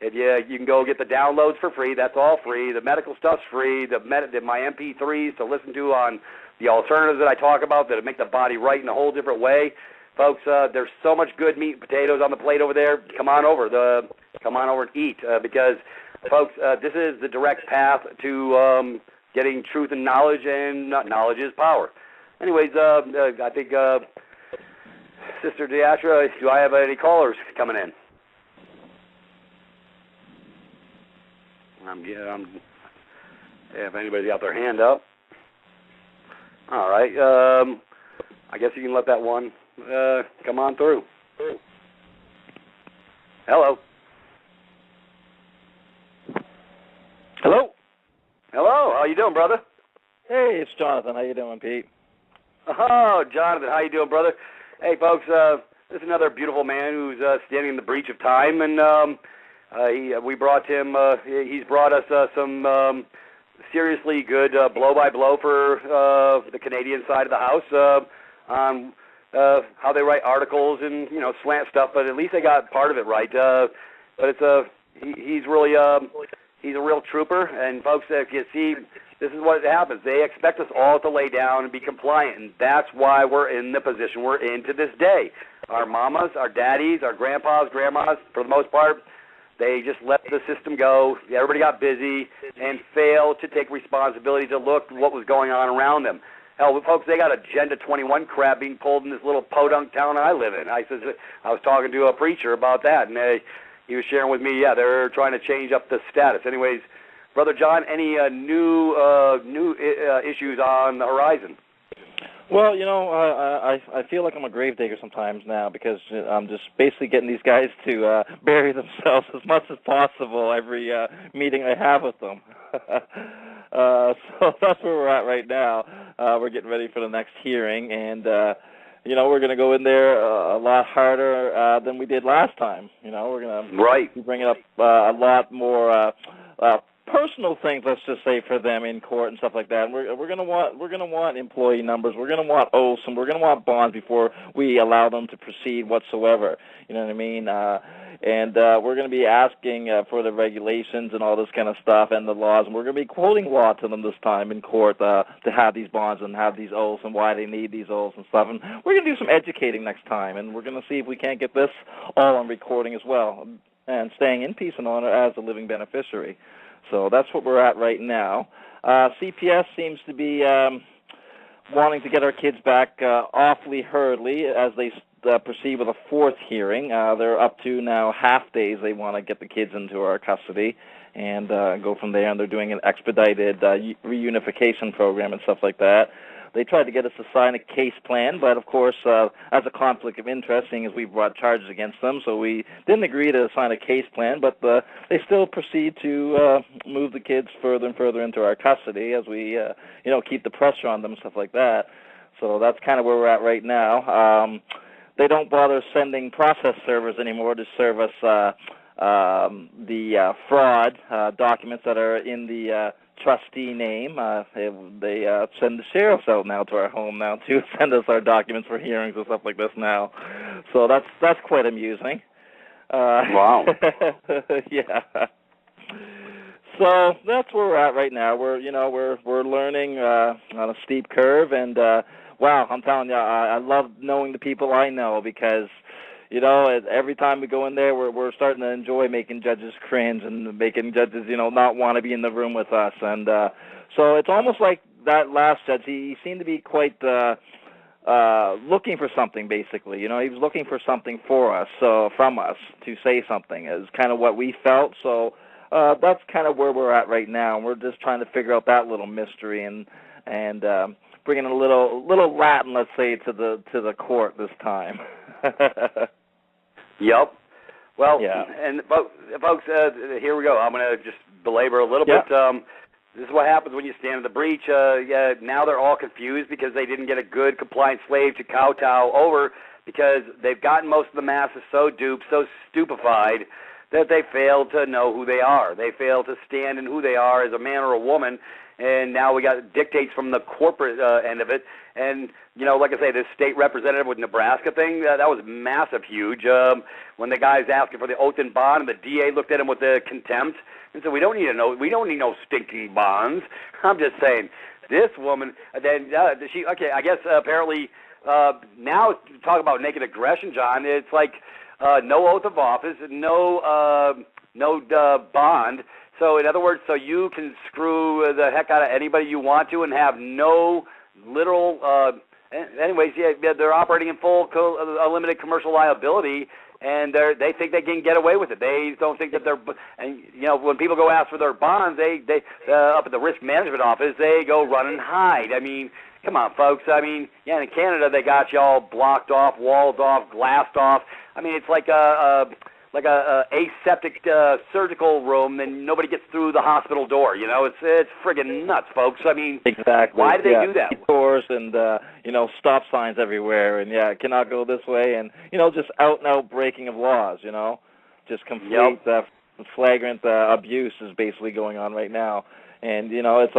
If you can go get the downloads for free. That's all free. The medical stuff's free. My MP3s to listen to on the alternatives that I talk about that make the body right in a whole different way. Folks, there's so much good meat and potatoes on the plate over there. Come on over. Come on over and eat because, folks, this is the direct path to getting truth and knowledge, and knowledge is power. Anyways, I think, Sister Deatra, do I have any callers coming in? If anybody's got their hand up. All right. I guess you can let that one come on through. Hello. Hello. Hello. How you doing, brother? Hey, it's Jonathan. How you doing, Pete? Oh, Jonathan. How you doing, brother? Hey, folks. This is another beautiful man who's standing in the breach of time, and we brought him. He's brought us some seriously good blow-by-blow for the Canadian side of the house on how they write articles and slant stuff. But at least they got part of it right. But it's he's really he's a real trooper. And folks, if you see, this is what happens. They expect us all to lay down and be compliant, and that's why we're in the position we're in to this day. Our mamas, our daddies, our grandpas, grandmas, for the most part, They just let the system go. Everybody got busy and failed to take responsibility to look what was going on around them. Hell, folks, they got Agenda 21 crap being pulled in this little podunk town I live in. I was talking to a preacher about that, and he was sharing with me, they're trying to change up the status. Anyways, Brother John, any new issues on the horizon? Well, I feel like I'm a gravedigger sometimes now because I'm just basically getting these guys to bury themselves as much as possible every meeting I have with them. So that's where we're at right now. We're getting ready for the next hearing, and we're going to go in there a lot harder than we did last time. We're going to be bringing up a lot more personal things, let's just say, for them in court and stuff like that. And we're going to want employee numbers. We're going to want oaths, and we're going to want bonds before we allow them to proceed whatsoever. You know what I mean? And we're going to be asking for the regulations and all this kind of stuff and the laws, and we're going to be quoting law to them this time in court to have these bonds and have these oaths and why they need these oaths and stuff. And we're going to do some educating next time, and we're going to see if we can't get this all on recording as well, and staying in peace and honor as a living beneficiary. So that's what we're at right now. CPS seems to be wanting to get our kids back awfully hurriedly as they proceed with a fourth hearing. They're up to now half days. They want to get the kids into our custody and go from there, and they're doing an expedited reunification program and stuff like that. They tried to get us to sign a case plan, but of course, as a conflict of interest, seeing as we brought charges against them, so we didn't agree to sign a case plan, but they still proceed to move the kids further and further into our custody as we, keep the pressure on them and stuff like that. So that's kind of where we're at right now. They don't bother sending process servers anymore to serve us the fraud documents that are in the trustee name. They send the sheriffs out now to our home now to send us our documents for hearings and stuff like this now. So that's quite amusing. Wow. Yeah. So that's where we're at right now. We're learning on a steep curve, and wow, I'm telling you, I love knowing the people I know because every time we go in there, we're starting to enjoy making judges cringe and making judges, not want to be in the room with us. And so it's almost like that last judge, he seemed to be quite looking for something, basically. He was looking for something from us to say something is kind of what we felt. So that's kind of where we're at right now. And we're just trying to figure out that little mystery and bringing a little Latin, let's say, to the court this time. Yep. Well, yeah. And folks, here we go. I'm going to just belabor a little bit. This is what happens when you stand in the breach. Now they're all confused because they didn't get a good compliant slave to kowtow over because they've gotten most of the masses so duped, so stupefied that they fail to know who they are. They fail to stand in who they are as a man or a woman. And now we got dictates from the corporate end of it. And, like I say, this state representative with Nebraska thing, that was massive, huge. When the guy's asking for the oath and bond, and the DA looked at him with contempt and said, we don't need no stinking bonds. I'm just saying, this woman, then I guess apparently now talk about naked aggression, John, it's like no oath of office, no bond. So, in other words, so you can screw the heck out of anybody you want to and have no literal, anyways, they're operating in full limited commercial liability, and they think they can get away with it. They don't think that and when people go ask for their bonds, they up at the risk management office, they go run and hide. I mean, come on, folks. I mean, in Canada, they got you all blocked off, walled off, glassed off. I mean, it's like a aseptic surgical room, then nobody gets through the hospital door. It's friggin' nuts, folks. I mean, exactly. Why do they do that? Doors and stop signs everywhere, and cannot go this way, and just out and out breaking of laws. Just complete flagrant abuse is basically going on right now. And it's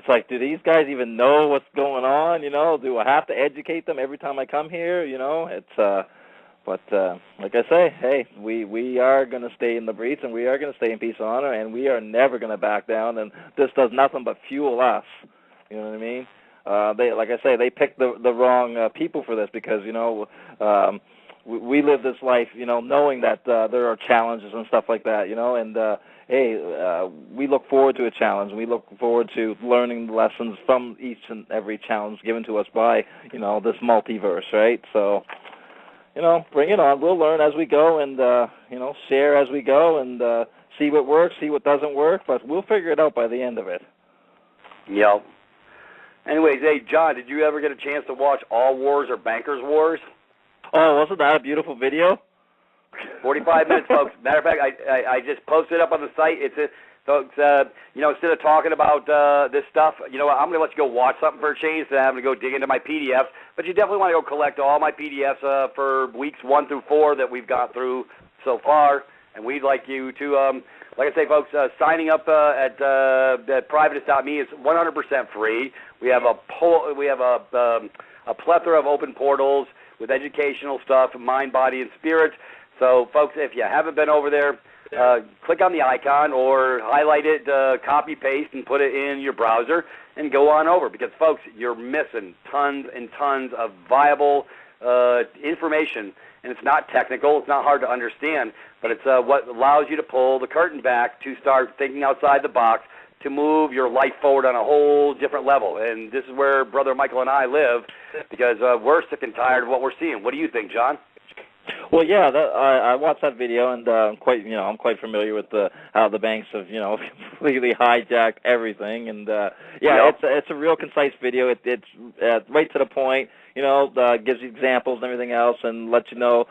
like, do these guys even know what's going on? Do I have to educate them every time I come here? But like I say, hey, we are going to stay in the breach, and we are going to stay in peace and honor, and we are never going to back down. And this does nothing but fuel us. You know what I mean? They picked the wrong people for this because we live this life, knowing that there are challenges and stuff like that, and we look forward to a challenge. We look forward to learning the lessons from each and every challenge given to us by, this multiverse, right? So, bring it on. We'll learn as we go and, share as we go and see what works, see what doesn't work, but we'll figure it out by the end of it. Yep. Anyways, hey, John, did you ever get a chance to watch All Wars or Bankers Wars? Oh, wasn't that a beautiful video? 45 minutes, folks. Matter of fact, I just posted it up on the site. Folks, instead of talking about this stuff, I'm going to let you go watch something for a change instead of having to go dig into my PDFs. But you definitely want to go collect all my PDFs for weeks 1 through 4 that we've got through so far. And we'd like you to, like I say, folks, signing up at privatist.me is 100% free. We have a plethora of open portals with educational stuff, mind, body, and spirit. So, folks, if you haven't been over there, click on the icon or highlight it, copy, paste, and put it in your browser and go on over because, folks, you're missing tons and tons of viable information. And it's not technical. It's not hard to understand, but it's what allows you to pull the curtain back to start thinking outside the box to move your life forward on a whole different level. And this is where Brother Michael and I live because we're sick and tired of what we're seeing. What do you think, John? Well, yeah, I watched that video, and I'm quite familiar with how the banks have, completely hijacked everything, and it's a real concise video. It's right to the point, gives you examples and everything else, and lets you know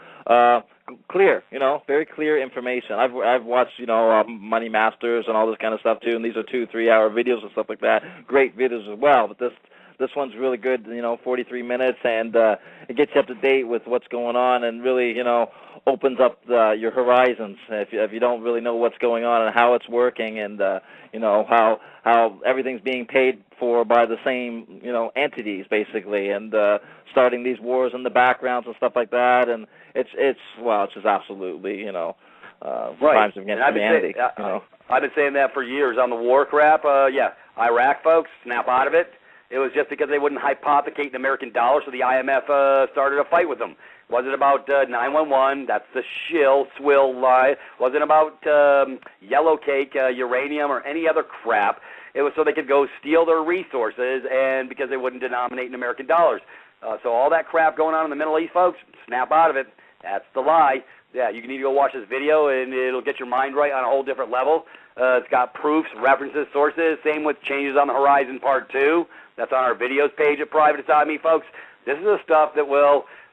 clear, very clear information. I've watched, Money Masters and all this kind of stuff too, and these are 2-3 hour videos and stuff like that. Great videos as well, but this one's really good, 43 minutes, and it gets you up to date with what's going on and really, opens up your horizons if you don't really know what's going on and how it's working and, how everything's being paid for by the same, entities, basically, and starting these wars in the backgrounds and stuff like that, and it's just absolutely, crimes against humanity. I've been saying that for years on the war crap. Iraq, folks, snap out of it. It was just because they wouldn't hypothecate the American dollar, so the IMF started a fight with them. It wasn't about 911, that's the swill lie. It wasn't about yellow cake, uranium, or any other crap. It was so they could go steal their resources and because they wouldn't denominate in American dollars. So all that crap going on in the Middle East, folks, snap out of it. That's the lie. Yeah, you need to go watch this video, and it'll get your mind right on a whole different level. It's got proofs, references, sources. Same with Changes on the Horizon Part 2. That's on our videos page at privatist.me, folks. This is the stuff that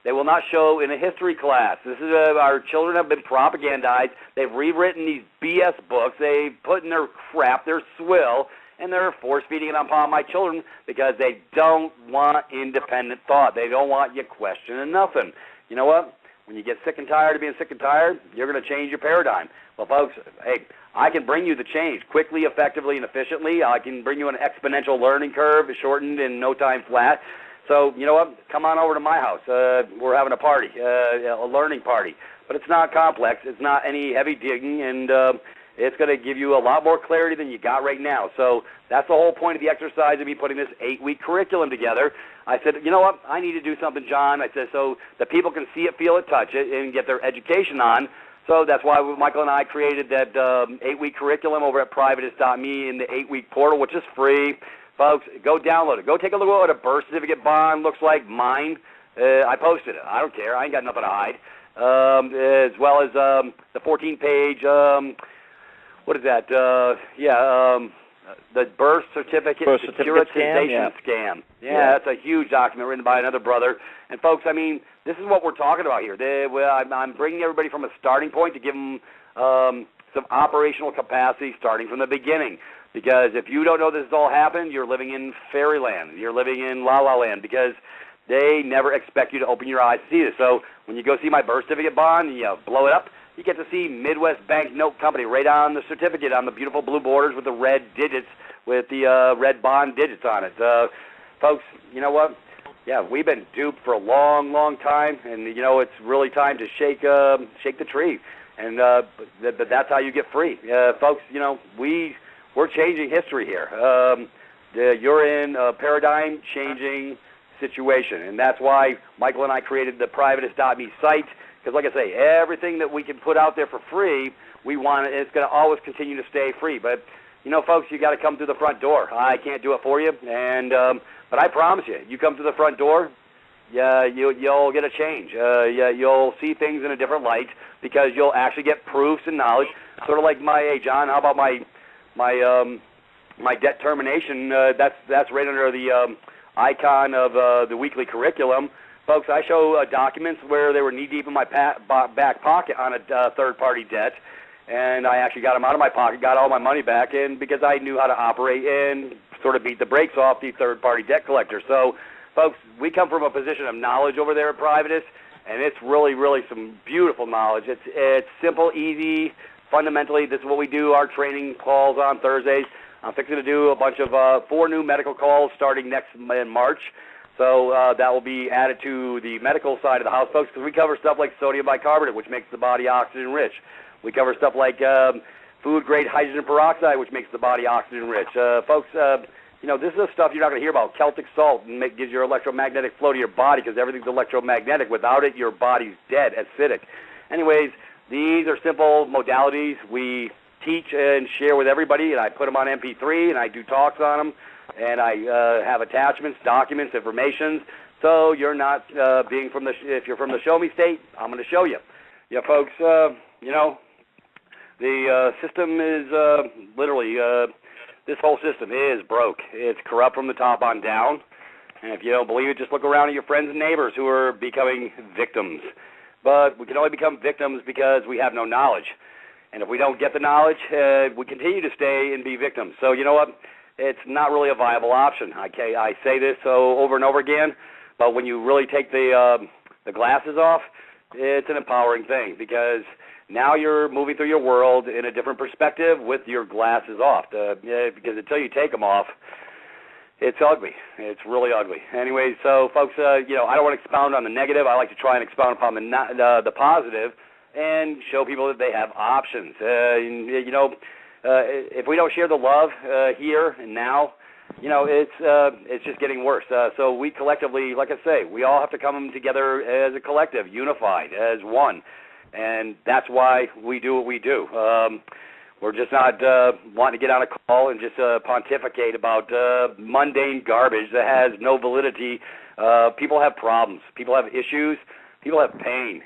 they will not show in a history class. This is our children have been propagandized. They've rewritten these BS books. They've put in their crap, their swill, and they're force-feeding it upon my children because they don't want independent thought. They don't want you questioning nothing. You know what? When you get sick and tired of being sick and tired, you're going to change your paradigm. Well, folks, hey, I can bring you the change quickly, effectively, and efficiently. I can bring you an exponential learning curve, shortened in no time flat. So, you know what? Come on over to my house. We're having a party, a learning party. But it's not complex. It's not any heavy digging, and it's going to give you a lot more clarity than you got right now. So that's the whole point of the exercise of me putting this 8-week curriculum together. I said, you know what? I need to do something, John. I said, so that people can see it, feel it, touch it, and get their education on. So that's why Michael and I created that 8-week curriculum over at privatist.me in the 8-week portal, which is free. Folks, go download it. Go take a look at what a birth certificate bond looks like. Mine. I posted it. I don't care. I ain't got nothing to hide. As well as the 14-page, what is that? The birth certificate securitization scam. Yeah, that's a huge document written by another brother. And, folks, I mean, this is what we're talking about here. I'm bringing everybody from a starting point to give them some operational capacity starting from the beginning. Because if you don't know this has all happened, you're living in fairyland. You're living in la-la land because they never expect you to open your eyes to see this. So when you go see my birth certificate bond and you blow it up, you get to see Midwest Bank Note Company right on the certificate on the beautiful blue borders with the red digits, with the red bond digits on it. Folks, you know what? Yeah, we've been duped for a long, long time, and, you know, it's really time to shake the tree. And but that's how you get free. Folks, you know, we're changing history here. You're in a paradigm-changing situation, and that's why Michael and I created the privatist.me site, Because like I say, everything that we can put out there for free, we want it's going to always continue to stay free. But, you know, folks, you got to come through the front door. I can't do it for you. And but I promise you come through the front door, you'll get a change. You'll see things in a different light because you'll actually get proofs and knowledge. Sort of like hey, John, how about my debt termination? That's right under the icon of the weekly curriculum. Folks, I show documents where they were knee-deep in my back pocket on a third-party debt, and I actually got them out of my pocket, got all my money back, and because I knew how to operate and sort of beat the brakes off the third-party debt collector. So, folks, we come from a position of knowledge over there at Privatus, and it's really, really some beautiful knowledge. It's simple, easy. Fundamentally, this is what we do, our training calls on Thursdays. I'm fixing to do a bunch of 4 new medical calls starting in March. So that will be added to the medical side of the house, folks, because we cover stuff like sodium bicarbonate, which makes the body oxygen-rich. We cover stuff like food-grade hydrogen peroxide, which makes the body oxygen-rich. Folks, you know, this is the stuff you're not going to hear about. Celtic salt gives your electromagnetic flow to your body because everything's electromagnetic. Without it, your body's dead, acidic. Anyways, these are simple modalities we teach and share with everybody, and I put them on MP3, and I do talks on them. And I have attachments, documents, information. So you're not being from if you're from the show me state, I'm going to show you. Yeah, folks, you know, the system is literally, this whole system is broke. It's corrupt from the top on down. And if you don't believe it, just look around at your friends and neighbors who are becoming victims. But we can only become victims because we have no knowledge. And if we don't get the knowledge, we continue to stay and be victims. So you know what? It's not really a viable option. I say this over and over again, but when you really take the glasses off, it's an empowering thing because now you're moving through your world in a different perspective with your glasses off. Because until you take them off, it's ugly. It's really ugly. Anyway, so folks, you know, I don't want to expound on the negative. I like to try and expound upon the positive and show people that they have options. You know. If we don't share the love here and now, you know, it's just getting worse. So we collectively, like I say, we all have to come together as a collective, unified, as one. And that's why we do what we do. We're just not wanting to get on a call and just pontificate about mundane garbage that has no validity. People have problems. People have issues. People have pain,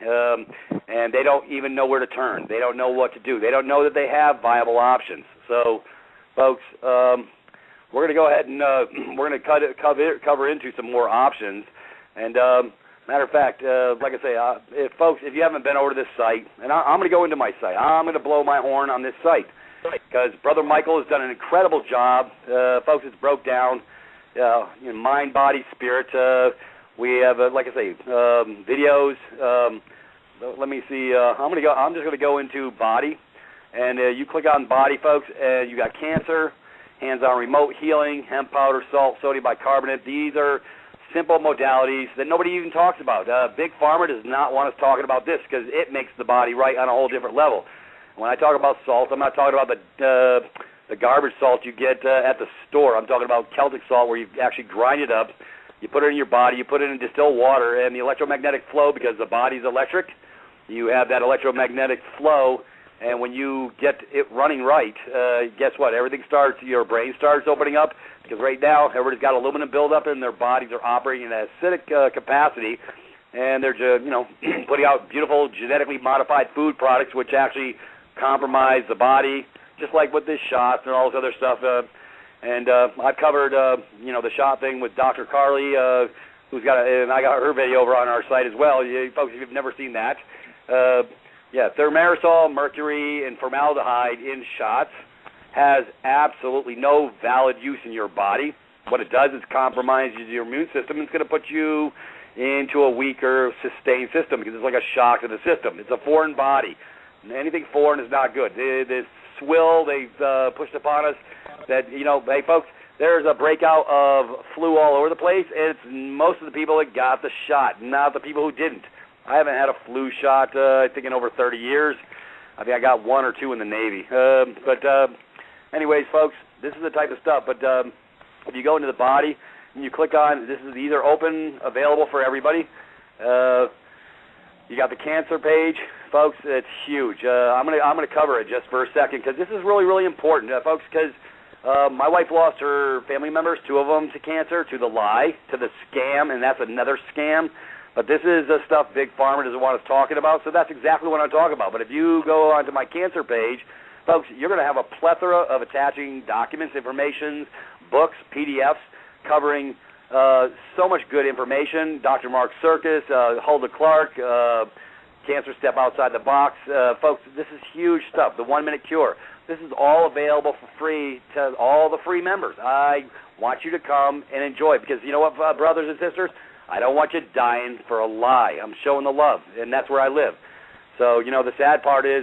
and they don't even know where to turn. They don't know what to do. They don't know that they have viable options. So, folks, we're going to go ahead and we're going to cover into some more options. And matter of fact, like I say, if you haven't been over to this site, and I'm going to go into my site. I'm going to blow my horn on this site because Brother Michael has done an incredible job. Folks, it's broke down, you know, mind, body, spirit. We have, like I say, videos. Let me see. I'm just going to go into body, and you click on body, folks, and you got cancer, hands-on remote healing, hemp powder, salt, sodium bicarbonate. These are simple modalities that nobody even talks about. Big Pharma does not want us talking about this because it makes the body right on a whole different level. When I talk about salt, I'm not talking about the garbage salt you get at the store. I'm talking about Celtic salt where you actually grind it up. You put it in your body, you put it in distilled water, and the electromagnetic flow, because the body's electric, you have that electromagnetic flow, and when you get it running right, guess what? Everything starts, your brain starts opening up, because right now everybody's got aluminum buildup and their bodies are operating in an acidic capacity, and they're just, you know, putting out beautiful genetically modified food products which actually compromise the body, just like with this shots and all this other stuff. And I've covered, you know, the shot thing with Dr. Carly, who's got, and I got her video over on our site as well. Folks, if you've never seen that, yeah, thimerosal, mercury, and formaldehyde in shots has absolutely no valid use in your body. What it does is compromise your immune system. It's going to put you into a weaker, sustained system because it's like a shock to the system. It's a foreign body. Anything foreign is not good. This swill they've pushed upon us that, you know, hey, folks, there's a breakout of flu all over the place, and it's most of the people that got the shot, not the people who didn't. I haven't had a flu shot, I think, in over 30 years. I think I got 1 or 2 in the Navy. But anyways, folks, this is the type of stuff. But if you go into the body and you click on, this is either open, available for everybody. You got the cancer page, folks. It's huge. I'm gonna cover it just for a second because this is really, really important, folks. Because my wife lost her family members, 2 of them to cancer, to the lie, to the scam, and that's another scam. But this is the stuff Big Pharma doesn't want us talking about, so that's exactly what I'm talking about. But if you go onto my cancer page, folks, you're going to have a plethora of attaching documents, information, books, PDFs, covering so much good information. Dr. Mark Serkis, Hulda Clark, Cancer Step Outside the Box. Folks, this is huge stuff, the 1-minute cure. This is all available for free to all the free members. I want you to come and enjoy it because you know what, brothers and sisters? I don't want you dying for a lie. I'm showing the love, and that's where I live. So, you know, the sad part is,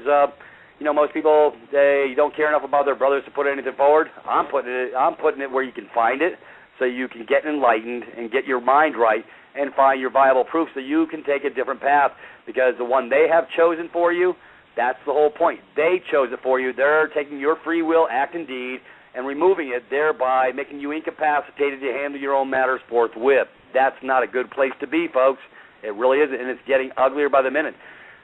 you know, most people, they don't care enough about their brothers to put anything forward. I'm putting it where you can find it so you can get enlightened and get your mind right and find your viable proof so you can take a different path because the one they have chosen for you, that's the whole point. They chose it for you. They're taking your free will, act, and deed and removing it, thereby making you incapacitated to handle your own matters forthwith. That's not a good place to be, folks. It really isn't, and it's getting uglier by the minute.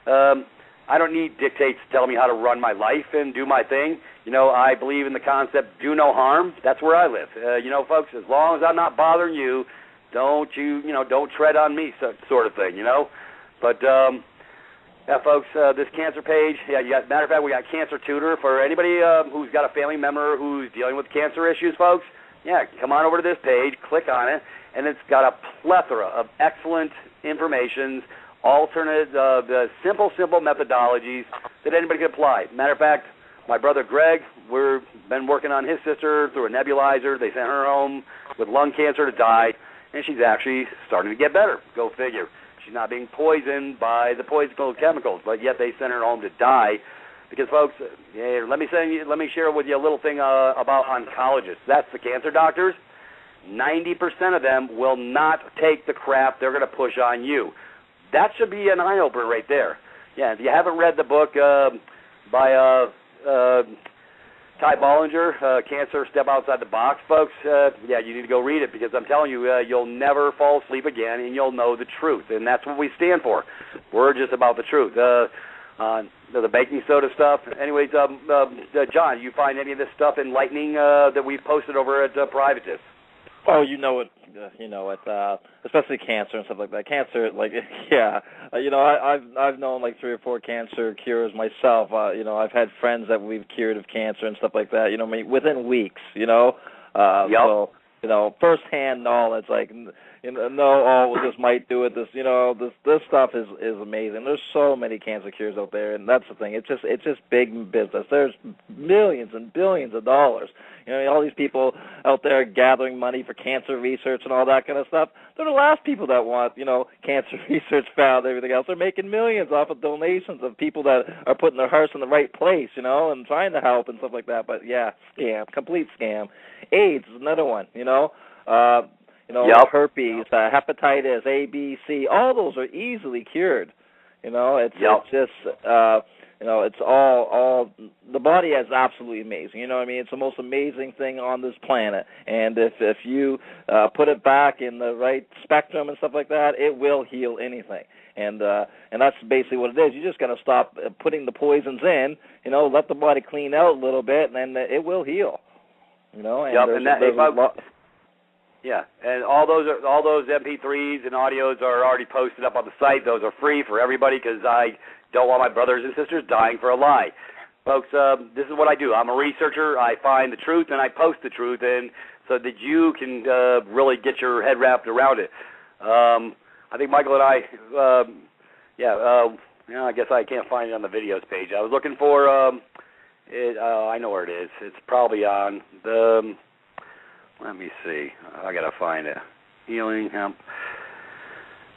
I don't need dictates telling me how to run my life and do my thing. You know, I believe in the concept, do no harm. That's where I live. You know, folks, as long as I'm not bothering you, don't tread on me, sort of thing, you know. But, yeah, folks, this cancer page, matter of fact, we got Cancer Tutor for anybody who's got a family member who's dealing with cancer issues, folks. Yeah, come on over to this page, click on it, and it's got a plethora of excellent information, alternate, the simple methodologies that anybody can apply. Matter of fact, my brother Greg, we've been working on his sister through a nebulizer. They sent her home with lung cancer to die, and she's actually starting to get better. Go figure. She's not being poisoned by the poisonous chemicals, but yet they sent her home to die. Because, folks, let me share with you a little thing about oncologists. That's the cancer doctors. 90% of them will not take the crap they're going to push on you. That should be an eye-opener right there. Yeah, if you haven't read the book by Ty Bollinger, Cancer Step Outside the Box, folks, yeah, you need to go read it because I'm telling you, you'll never fall asleep again and you'll know the truth. And that's what we stand for. We're just about the truth. The baking soda stuff. Anyways, John, you find any of this stuff enlightening that we've posted over at Privatist? Oh, you know it, especially cancer and stuff like that. Cancer, like, yeah, you know, I've known like 3 or 4 cancer cures myself. You know, I've had friends that we've cured of cancer and stuff like that. You know, within weeks. You know, yep. So you know, firsthand knowledge, like, you know, this might do it. This, you know, this stuff is amazing. There's so many cancer cures out there, and that's the thing. It's just big business. There's millions and billions of dollars. You know, all these people out there gathering money for cancer research and all that kind of stuff. They're the last people that want, you know, cancer research found, everything else. They're making millions off of donations of people that are putting their hearts in the right place, you know, and trying to help and stuff like that. But yeah, scam, complete scam. AIDS is another one, you know. Yep. Herpes, hepatitis, A, B, C, all those are easily cured. You know, it's just, you know, it's all the body is absolutely amazing. You know what I mean? It's the most amazing thing on this planet. And if you put it back in the right spectrum and stuff like that, it will heal anything. And that's basically what it is. You just got to stop putting the poisons in, you know, let the body clean out a little bit, and then it will heal. You know, and yeah, and all those MP3s and audios are already posted up on the site. Those are free for everybody because I don't want my brothers and sisters dying for a lie. Folks, this is what I do. I'm a researcher. I find the truth, and I post the truth, and so that you can really get your head wrapped around it. I think Michael and I, I guess I can't find it on the videos page. I was looking for I know where it is. It's probably on the... Let me see. I gotta find it. Healing hemp.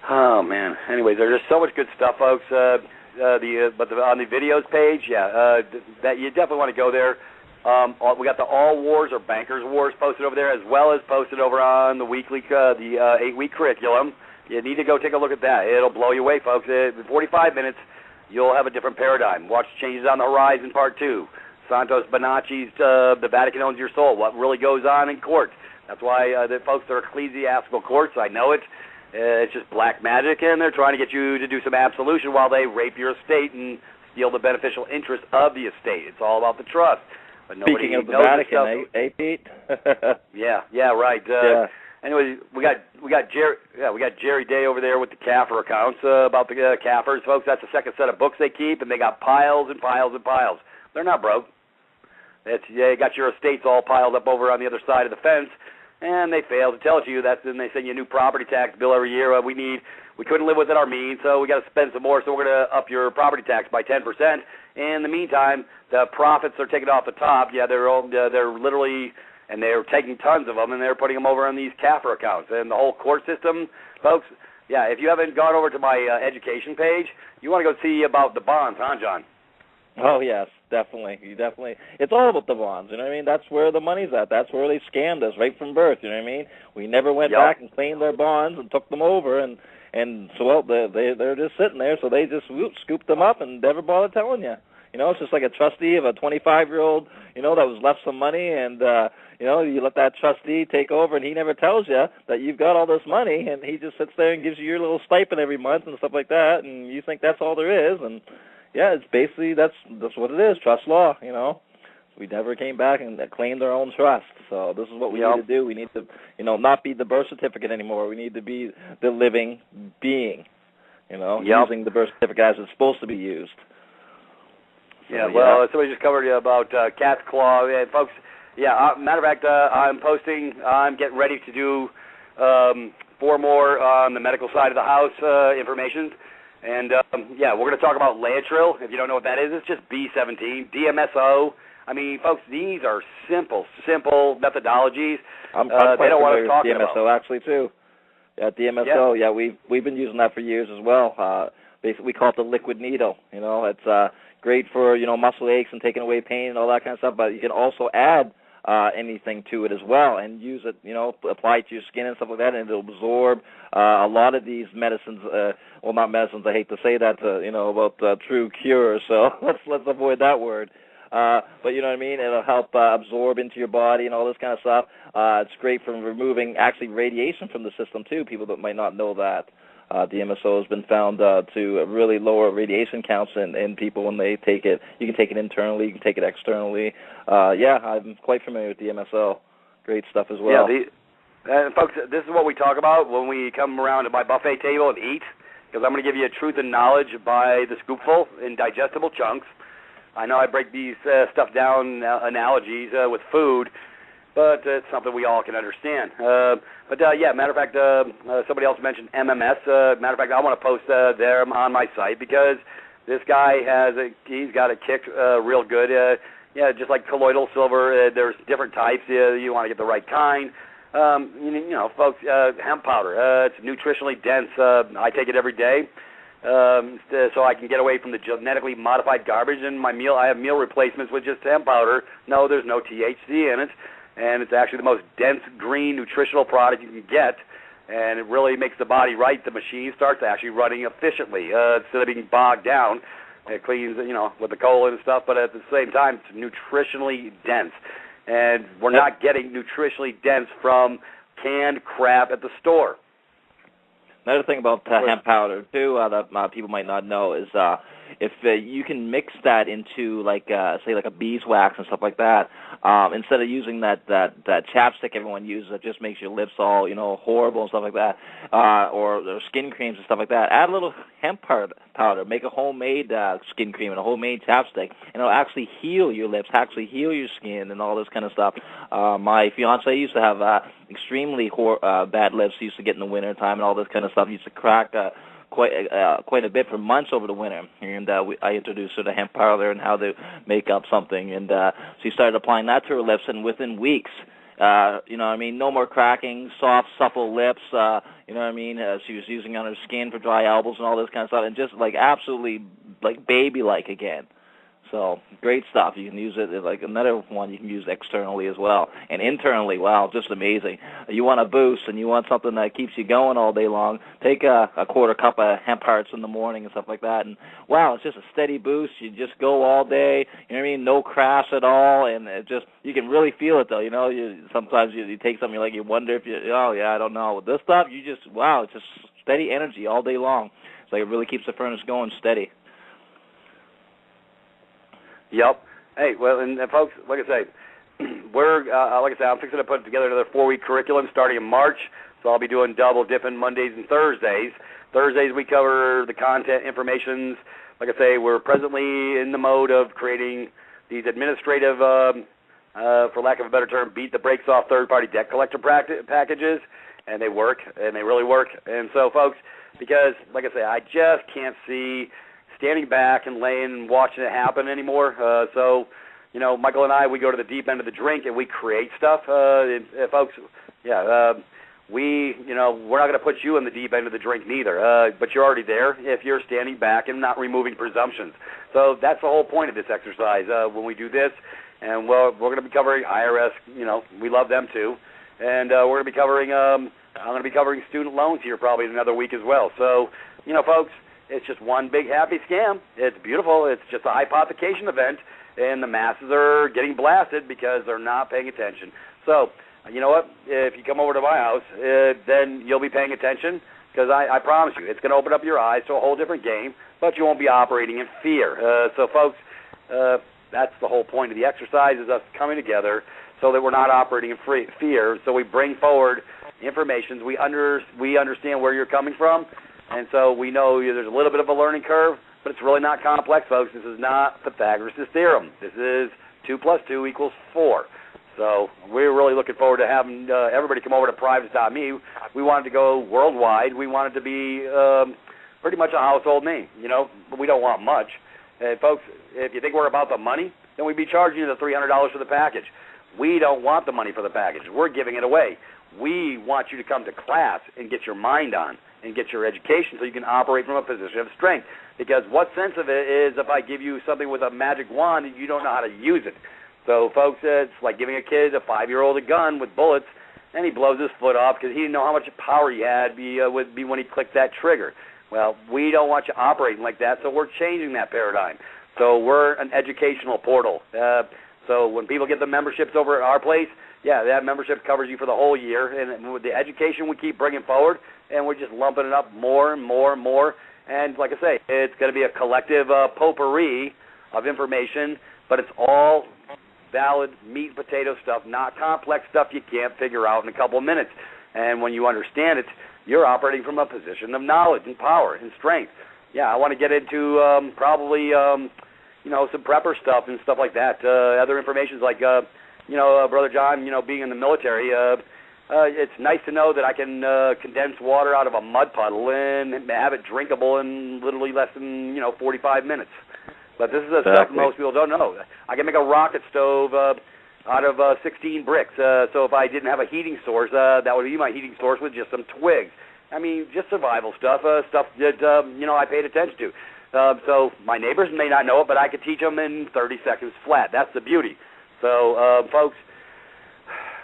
Oh man. Anyways, there's just so much good stuff, folks. But on the videos page, that you definitely want to go there. We got the All Wars or Bankers Wars posted over there, as well as posted over on the weekly, the 8-week curriculum. You need to go take a look at that. It'll blow you away, folks. In 45 minutes, you'll have a different paradigm. Watch Changes on the Horizon, Part 2. Santos Bonacci's The Vatican Owns Your Soul, what really goes on in court. That's why the folks are ecclesiastical courts. I know it. It's just black magic, and they're trying to get you to do some absolution while they rape your estate and steal the beneficial interest of the estate. It's all about the trust. But nobody Speaking of the knows Vatican, Pete? yeah, right. Anyway, we got Jerry Day over there with the CAFR accounts about the CAFRs, folks. That's the second set of books they keep, and they got piles and piles and piles. They're not broke. They got your estates all piled up over on the other side of the fence, and they fail to tell it to you. Then they send you a new property tax bill every year. We couldn't live within our means, so we got to spend some more, so we're going to up your property tax by 10%. In the meantime, the profits are taken off the top. Yeah, they're literally, and they're taking tons of them, and they're putting them over on these CAFR accounts. And the whole court system, folks, yeah, if you haven't gone over to my education page, you want to go see about the bonds, huh, John? Oh, yes, definitely. It's all about the bonds, you know what I mean? That's where the money's at. That's where they scammed us right from birth, you know what I mean? We never went back and claimed their bonds and took them over, and so, well, they're just sitting there, so they just scooped them up and never bothered telling you. You know, it's just like a trustee of a 25-year-old, you know, that was left some money, and, you know, you let that trustee take over, and he never tells you that you've got all this money, and he just sits there and gives you your little stipend every month and stuff like that, and you think that's all there is, and yeah, it's basically, that's what it is, trust law, you know. We never came back and claimed our own trust. So this is what we need to do. We need to, you know, not be the birth certificate anymore. We need to be the living being, you know, using the birth certificate as it's supposed to be used. So, well, somebody just covered about cat's claw. Folks, matter of fact, I'm getting ready to do 4 more on the medical side of the house information. And, we're going to talk about Laetrile. If you don't know what that is, it's just B17, DMSO. I mean, folks, these are simple methodologies. I'm they don't want to talk DMSO about. Actually, too. Yeah, DMSO. Yeah, we've been using that for years as well. Basically, we call it the liquid needle. You know, it's great for, you know, muscle aches and taking away pain and all that kind of stuff. But you can also add anything to it as well and use it, you know, apply it to your skin and stuff like that, and it'll absorb a lot of these medicines. Well, not medicines. I hate to say that, you know, about true cures. So let's avoid that word. But you know what I mean? It'll help absorb into your body and all this kind of stuff. It's great for removing actually radiation from the system too. People that might not know that. DMSO has been found to really lower radiation counts in people when they take it. You can take it internally, you can take it externally. I'm quite familiar with DMSO. Great stuff as well. And folks, this is what we talk about when we come around to my buffet table and eat, because I'm going to give you a truth and knowledge by the scoopful in digestible chunks. I know I break these stuff down, analogies with food, but it's something we all can understand. Matter of fact, somebody else mentioned MMS. Matter of fact, I want to post there on my site because this guy he's got a kick real good. Just like colloidal silver, there's different types. You want to get the right kind. You know, folks, hemp powder. It's nutritionally dense. I take it every day. So I can get away from the genetically modified garbage. And I have meal replacements with just hemp powder. No, there's no THC in it, and it's actually the most dense green nutritional product you can get. And it really makes the body right. The machine starts actually running efficiently instead of being bogged down. It cleans, you know, with the colon and stuff, but at the same time, it's nutritionally dense. And we're not getting nutritionally dense from canned crap at the store. Another thing about hemp powder, too, that people might not know is if you can mix that into, say, a beeswax and stuff like that, instead of using that chapstick everyone uses that just makes your lips all, you know, horrible and stuff like that, or skin creams and stuff like that, add a little hemp powder, make a homemade skin cream and a homemade chapstick, and it'll actually heal your lips, actually heal your skin and all this kind of stuff. My fiance used to have extremely bad lips. He used to get in the winter time and all this kind of stuff. He used to crack quite a bit for months over the winter, and I introduced her to hemp powder and how to make up something, and she started applying that to her lips, and within weeks, you know what I mean, no more cracking, soft, supple lips, you know what I mean, she was using it on her skin for dry elbows and all this kind of stuff, and just absolutely baby-like again. So great stuff. You can use it like another one you can use externally as well. And internally, wow, just amazing. You want a boost and you want something that keeps you going all day long, take a quarter cup of hemp hearts in the morning and stuff like that. And wow, it's just a steady boost. You just go all day, you know what I mean? No crash at all. And it just, you can really feel it though, you know. Sometimes you take something like you wonder if I don't know. With this stuff, you just, wow, it's just steady energy all day long. So it really keeps the furnace going steady. Yep. Hey, well, and folks, like I say, I'm fixing to put together another 4-week curriculum starting in March. So I'll be doing double dipping Mondays and Thursdays. Thursdays we cover the content, informations. Like I say, we're presently in the mode of creating these administrative, for lack of a better term, beat the brakes off third-party debt collector packages, and they work, and they really work. And so, folks, because, like I say, I just can't see standing back and laying and watching it happen anymore. So, you know, Michael and I, we go to the deep end of the drink and we create stuff. Folks, we're not going to put you in the deep end of the drink neither, but you're already there if you're standing back and not removing presumptions. So that's the whole point of this exercise when we do this. And we're going to be covering IRS, you know, we love them too. And we're going to be covering, I'm going to be covering student loans here probably in another week as well. So, you know, folks, it's just one big happy scam. It's beautiful. It's just a hypothecation event, and the masses are getting blasted because they're not paying attention. So, you know what? If you come over to my house, then you'll be paying attention because I promise you it's going to open up your eyes to a whole different game, but you won't be operating in fear. So, folks, that's the whole point of the exercise is us coming together so that we're not operating in fear. So we bring forward information. We understand where you're coming from. And so we know there's a little bit of a learning curve, but it's really not complex, folks. This is not Pythagoras' theorem. This is 2 + 2 = 4. So we're really looking forward to having everybody come over to privates.me. We wanted to go worldwide. We wanted to be pretty much a household name, you know, but we don't want much. Folks, if you think we're about the money, then we'd be charging you the $300 for the package. We don't want the money for the package. We're giving it away. We want you to come to class and get your mind on and get your education so you can operate from a position of strength. Because what sense of it is if I give you something with a magic wand and you don't know how to use it? So, folks, it's like giving a kid, a 5-year-old, a gun with bullets, and he blows his foot off because he didn't know how much power he had would be when he clicked that trigger. Well, we don't want you operating like that, so we're changing that paradigm. So we're an educational portal. So when people get the memberships over at our place, yeah, that membership covers you for the whole year. And with the education we keep bringing forward, and we're just lumping it up more and more and more. And like I say, it's going to be a collective potpourri of information, but it's all valid meat and potato stuff, not complex stuff you can't figure out in a couple of minutes. And when you understand it, you're operating from a position of knowledge and power and strength. Yeah, I want to get into probably, some prepper stuff and stuff like that. Other information like, Brother John, being in the military, it's nice to know that I can condense water out of a mud puddle and have it drinkable in literally less than, 45 minutes. But this is the stuff most people don't know. I can make a rocket stove out of 16 bricks. So if I didn't have a heating source, that would be my heating source with just some twigs. I mean, just survival stuff, stuff that, I paid attention to. So my neighbors may not know it, but I could teach them in 30 seconds flat. That's the beauty. So, folks,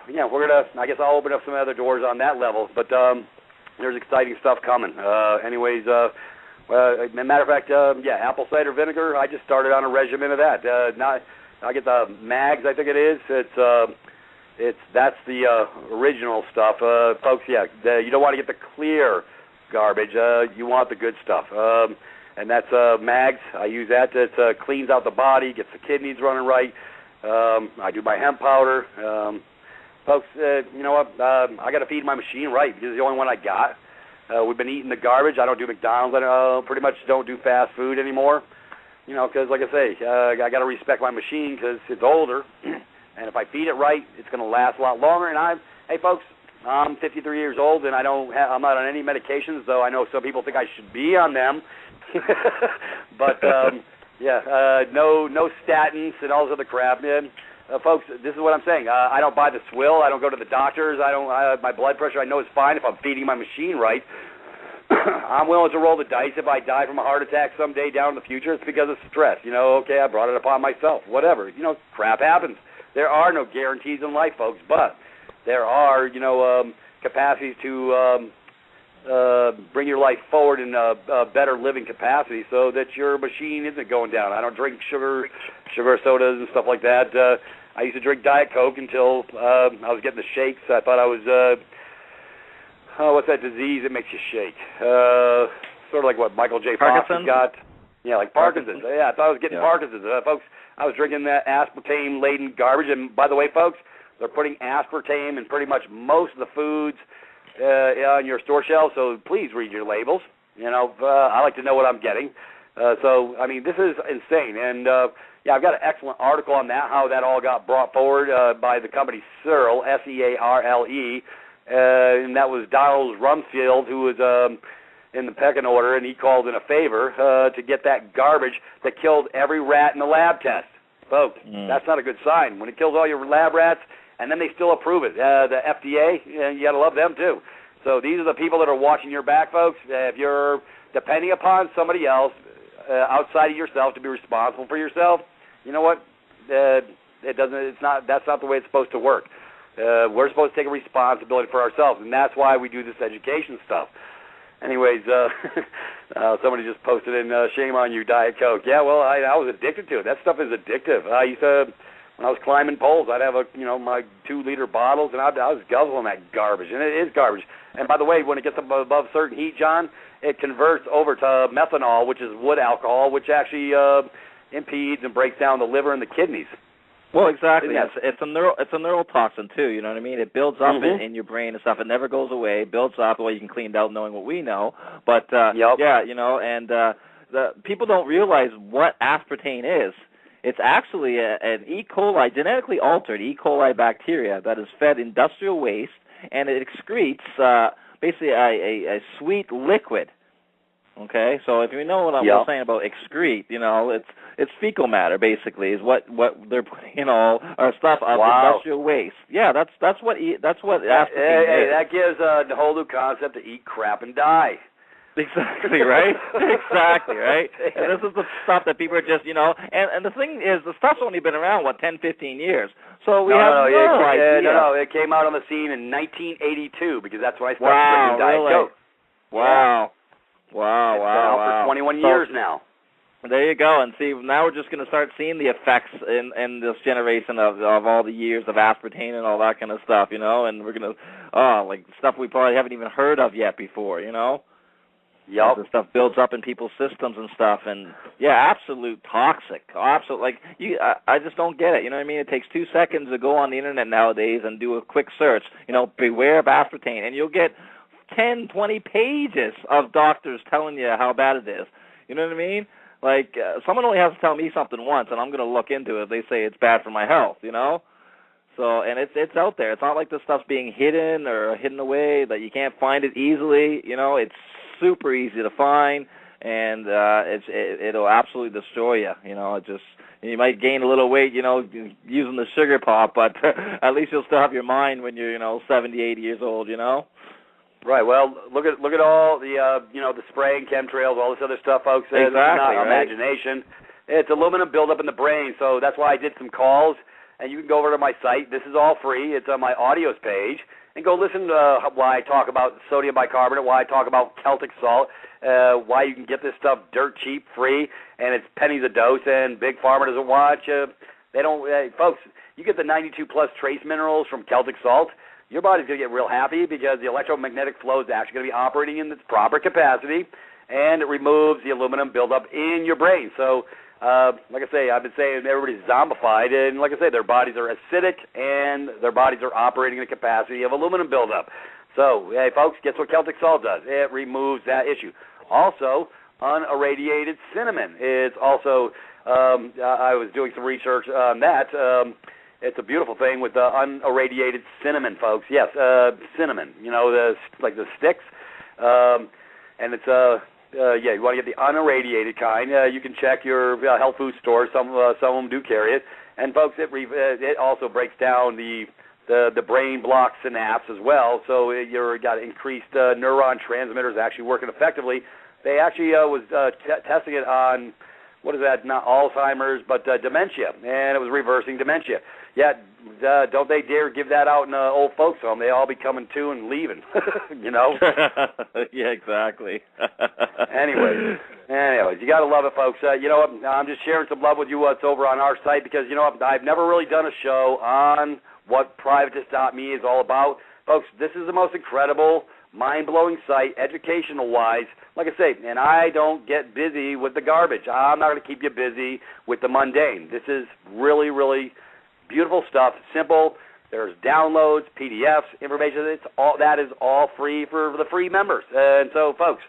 we're going to, I guess I'll open up some other doors on that level, but there's exciting stuff coming. Matter of fact, apple cider vinegar, I just started on a regimen of that. I get the mags, I think it is. That's the original stuff. Folks, you don't want to get the clear garbage. You want the good stuff. And that's mags. I use that. It cleans out the body, gets the kidneys running right. I do my hemp powder. Folks, you know what? I got to feed my machine right because it's the only one I got. We've been eating the garbage. I don't do McDonald's. I pretty much don't do fast food anymore. Because like I say, I got to respect my machine because it's older. And if I feed it right, it's going to last a lot longer. And hey, folks, I'm 53 years old, and I'm not on any medications, though I know some people think I should be on them. But, no statins and all this other crap, man. Folks, this is what I'm saying. I don't buy the swill. I don't go to the doctors. My blood pressure I know is fine if I'm feeding my machine right. I'm willing to roll the dice. If I die from a heart attack someday down in the future, it's because of stress. Okay, I brought it upon myself. Whatever. Crap happens. There are no guarantees in life, folks, but there are, capacities to bring your life forward in a better living capacity so that your machine isn't going down. I don't drink sugar sodas and stuff like that. I used to drink Diet Coke until I was getting the shakes. I thought I was, what's that disease that makes you shake? Sort of like what Michael J. Fox has got. Yeah, like Parkinson's. Yeah, I thought I was getting Parkinson's. Folks, I was drinking that aspartame-laden garbage. And by the way, folks, they're putting aspartame in pretty much most of the foods on your store shelves, so please read your labels. I like to know what I'm getting. This is insane. And, I've got an excellent article on that, how that all got brought forward by the company Searle, Searle, and that was Donald Rumsfeld, who was in the pecking order, and he called in a favor to get that garbage that killed every rat in the lab test. Folks, that's not a good sign. When it kills all your lab rats, and then they still approve it. The FDA, you got to love them too. So these are the people that are watching your back, folks. If you're depending upon somebody else outside of yourself to be responsible for yourself, you know what? It doesn't. It's not. That's not the way it's supposed to work. We're supposed to take a responsibility for ourselves, and that's why we do this education stuff. Anyways, somebody just posted in, shame on you, Diet Coke. Yeah, well, I was addicted to it. That stuff is addictive. I used to, when I was climbing poles, I'd have my 2-liter bottles, and I was guzzling that garbage, and it is garbage. And by the way, when it gets above certain heat, John, it converts over to methanol, which is wood alcohol, which actually impedes and breaks down the liver and the kidneys. Well, exactly. It's a neurotoxin too. You know what I mean? It builds up in your brain and stuff. It never goes away. It builds up. Well, you can clean it out knowing what we know. But the people don't realize what aspartame is. It's actually an E. coli, genetically altered E. coli bacteria that is fed industrial waste, and it excretes basically a sweet liquid. Okay, so if you know what I'm saying about excrete, it's fecal matter basically is what they're putting our stuff of industrial waste. Yeah, that's what aspartame is. Hey, that gives the whole new concept to eat crap and die. Exactly, right? Exactly, right? And this is the stuff that people are just, and the thing is, the stuff's only been around, 10, 15 years. So we have no idea. No, it came out on the scene in 1982 because that's when I started drinking Diet Coke. Wow. It's been out for 21 years now. There you go. And see, now we're just going to start seeing the effects in this generation of all the years of aspartame and all that kind of stuff, and we're going to, like stuff we probably haven't even heard of yet before, Yep. The stuff builds up in people's systems and stuff, and absolute toxic. Absolute, I just don't get it. You know what I mean? It takes 2 seconds to go on the internet nowadays and do a quick search. Beware of aspartame, and you'll get 10, 20 pages of doctors telling you how bad it is. You know what I mean? Like, someone only has to tell me something once, and I'm going to look into it. They say it's bad for my health, So, and it's out there. It's not like this stuff's being hidden or hidden away, that you can't find it easily. It's super easy to find, and it'll absolutely destroy you. You might gain a little weight, using the sugar pop, but at least you'll still have your mind when you're, 70, 80 years old, Right. Well, look at all the the spraying, chemtrails, all this other stuff, folks. Exactly. It's not imagination. It's aluminum buildup in the brain. So that's why I did some calls, and you can go over to my site. This is all free. It's on my audios page, and go listen to why I talk about sodium bicarbonate, why I talk about Celtic salt, why you can get this stuff dirt cheap, free, and it's pennies a dose. And Big Pharma doesn't watch. They don't, folks. You get the 92 plus trace minerals from Celtic salt. Your body's going to get real happy because the electromagnetic flow is actually going to be operating in its proper capacity, and it removes the aluminum buildup in your brain. So, like I say, I've been saying everybody's zombified, and like I say, their bodies are acidic, and their bodies are operating in the capacity of aluminum buildup. So, hey, folks, guess what Celtic salt does? It removes that issue. Also, unirradiated cinnamon is also, I was doing some research on that. It's a beautiful thing with the unirradiated cinnamon, folks. Yes, cinnamon. The sticks, and it's you want to get the unirradiated kind. You can check your health food store. Some of them do carry it, and folks, it also breaks down the the brain blocks synapse as well, so you've got increased neuron transmitters actually working effectively. They actually was testing it on, what is that, not Alzheimer's, but dementia, and it was reversing dementia. Yeah, don't they dare give that out in old folks' home. They all be coming to and leaving, you know? Yeah, exactly. Anyways, you got to love it, folks. You know what, I'm just sharing some love with you what's over on our site because, you know what, I've never really done a show on what privatist.me is all about. Folks, this is the most incredible, mind-blowing site, educational-wise. Like I say, and I don't get busy with the garbage. I'm not going to keep you busy with the mundane. This is really, really beautiful stuff, simple. There's downloads, PDFs, information. That is all free for the free members. And so, folks,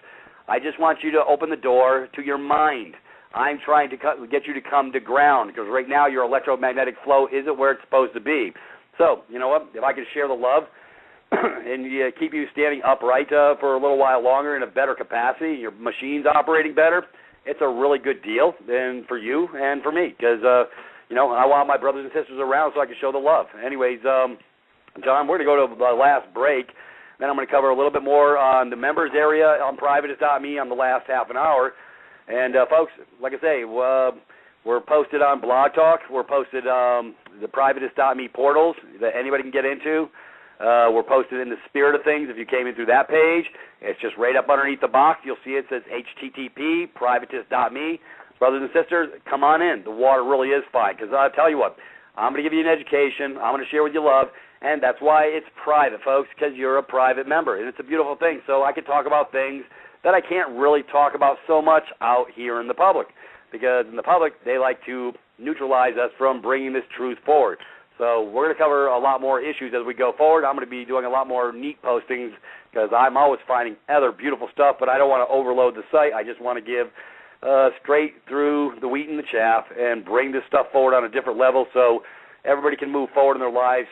I just want you to open the door to your mind. I'm trying to get you to come to ground because right now your electromagnetic flow isn't where it's supposed to be. So, you know what? If I can share the love and keep you standing upright for a little while longer in a better capacity, your machine's operating better, it's a really good deal and for you and for me because, you know, I want my brothers and sisters around so I can show the love. Anyways, John, we're going to go to the last break. Then I'm going to cover a little bit more on the members area on privatist.me on the last half an hour. And, folks, like I say, we're posted on Blog Talk. We're posted the privatist.me portals that anybody can get into. We're posted in the Spirit of Things. If you came in through that page, it's just right up underneath the box. You'll see it says HTTP, privatist.me. Brothers and sisters, come on in. The water really is fine because I'll tell you what, I'm going to give you an education. I'm going to share with you love, and that's why it's private, folks, because you're a private member, and it's a beautiful thing. So I can talk about things that I can't really talk about so much out here in the public because in the public, they like to neutralize us from bringing this truth forward. So we're going to cover a lot more issues as we go forward. I'm going to be doing a lot more neat postings because I'm always finding other beautiful stuff, but I don't want to overload the site. I just want to give straight through the wheat and the chaff and bring this stuff forward on a different level so everybody can move forward in their lives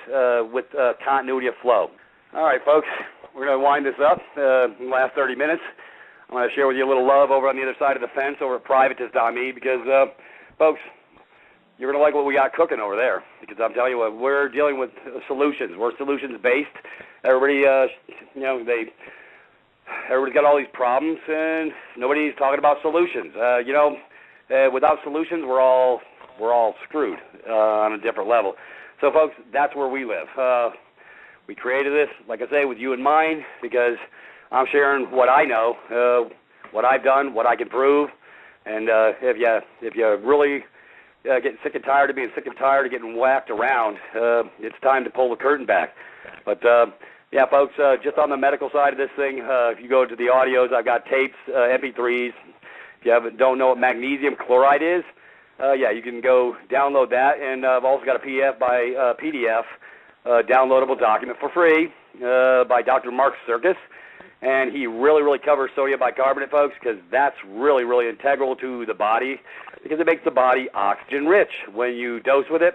with continuity of flow. All right, folks, we're going to wind this up in the last 30 minutes. I'm going to share with you a little love over on the other side of the fence over at privatist.me because, folks, you're going to like what we got cooking over there because I'm telling you what, we're dealing with solutions. We're solutions-based. Everybody, everybody's got all these problems, and nobody's talking about solutions. Without solutions, we're all screwed on a different level. So, folks, that's where we live. We created this, like I say, with you in mind because I'm sharing what I know, what I've done, what I can prove, and if you really getting sick and tired of being sick and tired of getting whacked around, it's time to pull the curtain back. But yeah, folks, just on the medical side of this thing, if you go to the audios, I've got tapes, MP3s. If you don't know what magnesium chloride is, you can go download that. And I've also got a PDF downloadable document for free by Dr. Mark Serkis. And he really, really covers sodium bicarbonate, folks, because that's really, really integral to the body because it makes the body oxygen-rich. When you dose with it,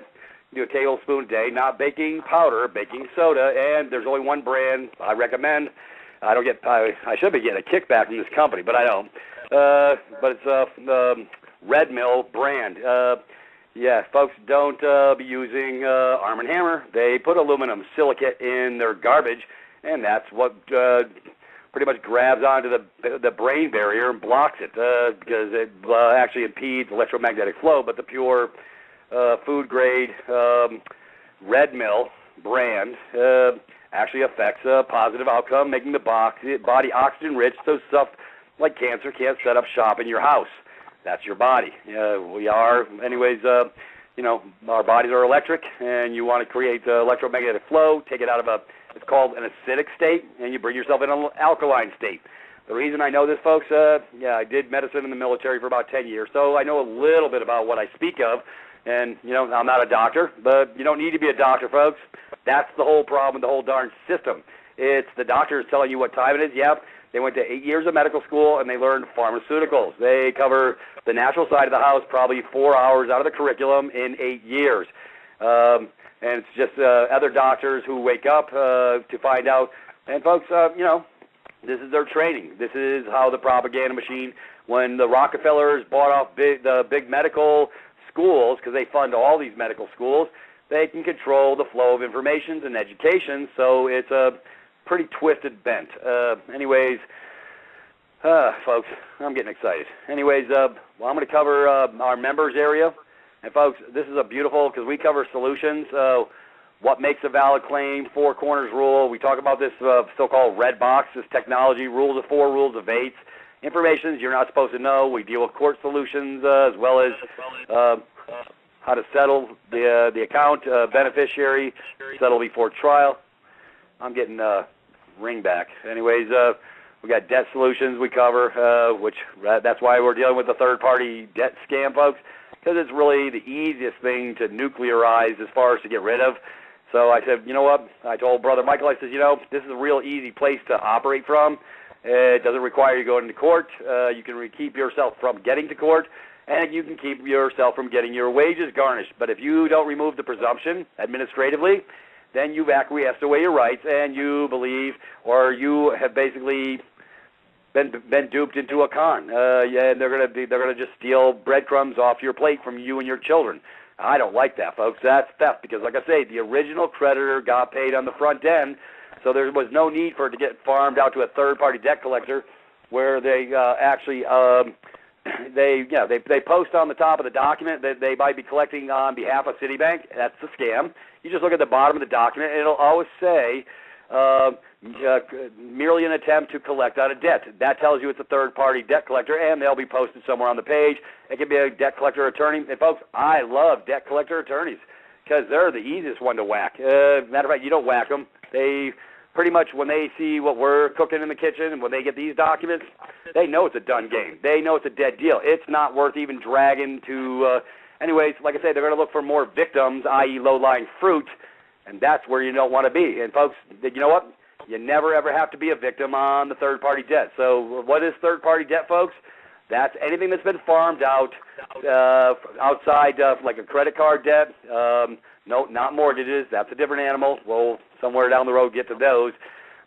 do a tablespoon a day, not baking powder, baking soda, and there's only one brand I recommend. I should be getting a kickback from this company, but I don't. But it's the Red Mill brand. Folks, don't be using Arm & Hammer. They put aluminum silicate in their garbage, and that's what pretty much grabs onto the brain barrier and blocks it because it actually impedes electromagnetic flow, but the pure food grade Red Mill brand actually affects a positive outcome, making the body oxygen rich so stuff like cancer can't set up shop in your house. That's your body. We are, anyways, our bodies are electric, and you want to create electromagnetic flow, take it out of it's called an acidic state, and you bring yourself in an alkaline state. The reason I know this, folks, I did medicine in the military for about 10 years, so I know a little bit about what I speak of. And, I'm not a doctor, but you don't need to be a doctor, folks. That's the whole problem with the whole darn system. It's the doctors telling you what time it is. Yep, they went to 8 years of medical school, and they learned pharmaceuticals. They cover the natural side of the house probably 4 hours out of the curriculum in 8 years. And it's just other doctors who wake up to find out. And, folks, this is their training. This is how the propaganda machine, when the Rockefellers bought off the big medical schools, because they fund all these medical schools, they can control the flow of information and education, so it's a pretty twisted bent. Anyways, folks, I'm getting excited. Anyways, well, I'm going to cover our members area. And, folks, this is a beautiful, because we cover solutions, what makes a valid claim, four corners rule. We talk about this so-called red box, this technology, rules of four, rules of eight, information you're not supposed to know. We deal with court solutions as well as how to settle the account, beneficiary, settle before trial. I'm getting ring back. Anyways, we got debt solutions we cover, which that's why we're dealing with the third-party debt scam, folks, because it's really the easiest thing to nuclearize as far as to get rid of. So I said, you know what? I told Brother Michael, I said, you know, this is a real easy place to operate from. It doesn't require you going to court. You can keep yourself from getting to court, and you can keep yourself from getting your wages garnished. But if you don't remove the presumption administratively, then you've acquiesced away your rights, and you believe, or you have basically been duped into a con. And they're gonna just steal breadcrumbs off your plate from you and your children. I don't like that, folks. That's theft because, like I say, the original creditor got paid on the front end, so there was no need for it to get farmed out to a third-party debt collector, where they actually they post on the top of the document that they might be collecting on behalf of Citibank. That's the scam. You just look at the bottom of the document, and it'll always say merely an attempt to collect on a debt. That tells you it's a third-party debt collector, and they'll be posted somewhere on the page. It can be a debt collector attorney. And, folks, I love debt collector attorneys because they're the easiest one to whack. Matter of fact, you don't whack them. They pretty much, when they see what we're cooking in the kitchen and when they get these documents, they know it's a done game. They know it's a dead deal. It's not worth even dragging to anyways, like I say, they're going to look for more victims, i.e. low-lying fruit, and that's where you don't want to be. And, folks, you know what? You never, ever have to be a victim on the third-party debt. So what is third-party debt, folks? That's anything that's been farmed out outside like a credit card debt. No, not mortgages. That's a different animal. We'll somewhere down the road get to those.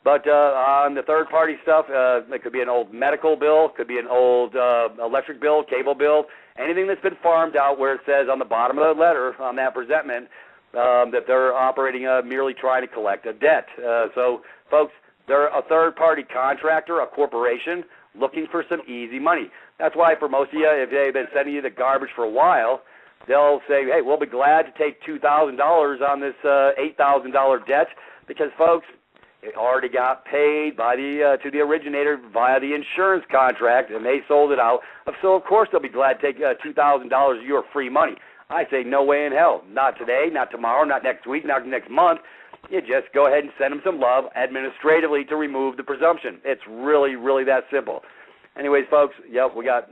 But on the third-party stuff, it could be an old medical bill, could be an old electric bill, cable bill, anything that's been farmed out where it says on the bottom of the letter on that presentment that they're operating merely trying to collect a debt. So, folks, they're a third-party contractor, a corporation, looking for some easy money. That's why for most of you, if they've been sending you the garbage for a while, they'll say, hey, we'll be glad to take $2,000 on this $8,000 debt because, folks, it already got paid by to the originator via the insurance contract, and they sold it out. So, of course, they'll be glad to take $2,000 of your free money. I say no way in hell. Not today, not tomorrow, not next week, not next month. You just go ahead and send them some love administratively to remove the presumption. It's really, really that simple. Anyways, folks, yep, we're going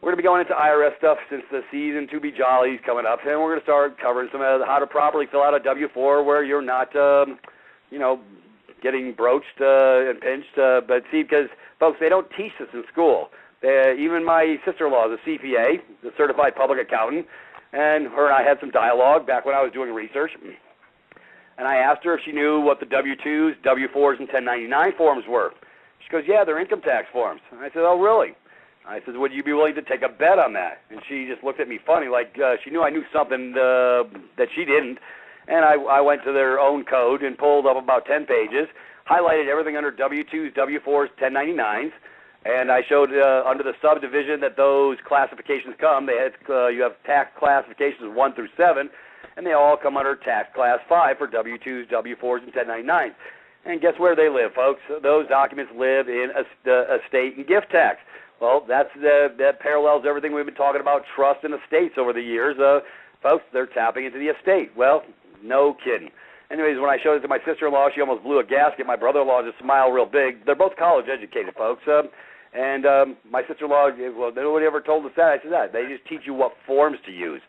to be going into IRS stuff since the season to be jolly is coming up, and we're going to start covering some of how to properly fill out a W-4 where you're not, getting broached and pinched. But see, because, folks, they don't teach this in school. Even my sister-in-law is a CPA, a certified public accountant, and her and I had some dialogue back when I was doing research. And I asked her if she knew what the W-2s, W-4s, and 1099 forms were. She goes, yeah, they're income tax forms. And I said, oh, really? I said, would you be willing to take a bet on that? And she just looked at me funny, like she knew I knew something that she didn't. And I went to their own code and pulled up about 10 pages, highlighted everything under W-2s, W-4s, 1099s, and I showed under the subdivision that those classifications come. They had, you have tax classifications 1 through 7, and they all come under tax class 5 for W-2s, W-4s, and 1099s. And guess where they live, folks? Those documents live in estate and gift tax. Well, that parallels everything we've been talking about trust and estates over the years. Folks, they're tapping into the estate. Well, no kidding. Anyways, when I showed it to my sister-in-law, she almost blew a gasket. My brother-in-law just smiled real big. They're both college-educated, folks. And my sister-in-law, well, nobody ever told us that. I said, that. They just teach you what forms to use.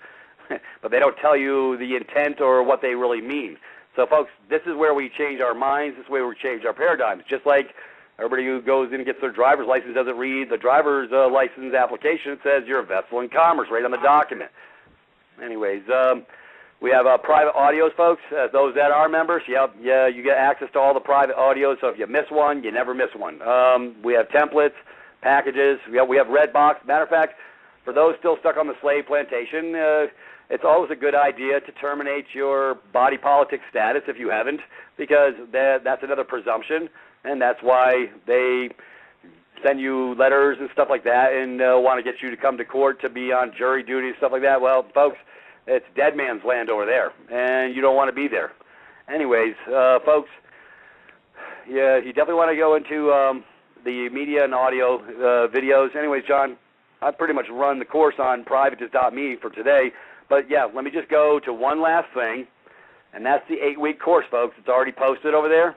But they don't tell you the intent or what they really mean. So, folks, this is where we change our minds. This is where we change our paradigms. Just like everybody who goes in and gets their driver's license doesn't read the driver's license application. It says you're a vessel in commerce right on the document. Anyways, we have private audios, folks. Those that are members, you get access to all the private audios. So if you miss one, you never miss one. We have templates, packages. We have Redbox. Matter of fact, for those still stuck on the slave plantation, it's always a good idea to terminate your body politic status if you haven't, because that's another presumption, and that's why they send you letters and stuff like that and want to get you to come to court to be on jury duty and stuff like that. Well, folks, it's dead man's land over there, and you don't want to be there. Anyways, folks, yeah, you definitely want to go into the media and audio videos. Anyways, John, I pretty much run the course on privatist.me for today. But, yeah, let me just go to one last thing, and that's the 8-week course, folks. It's already posted over there,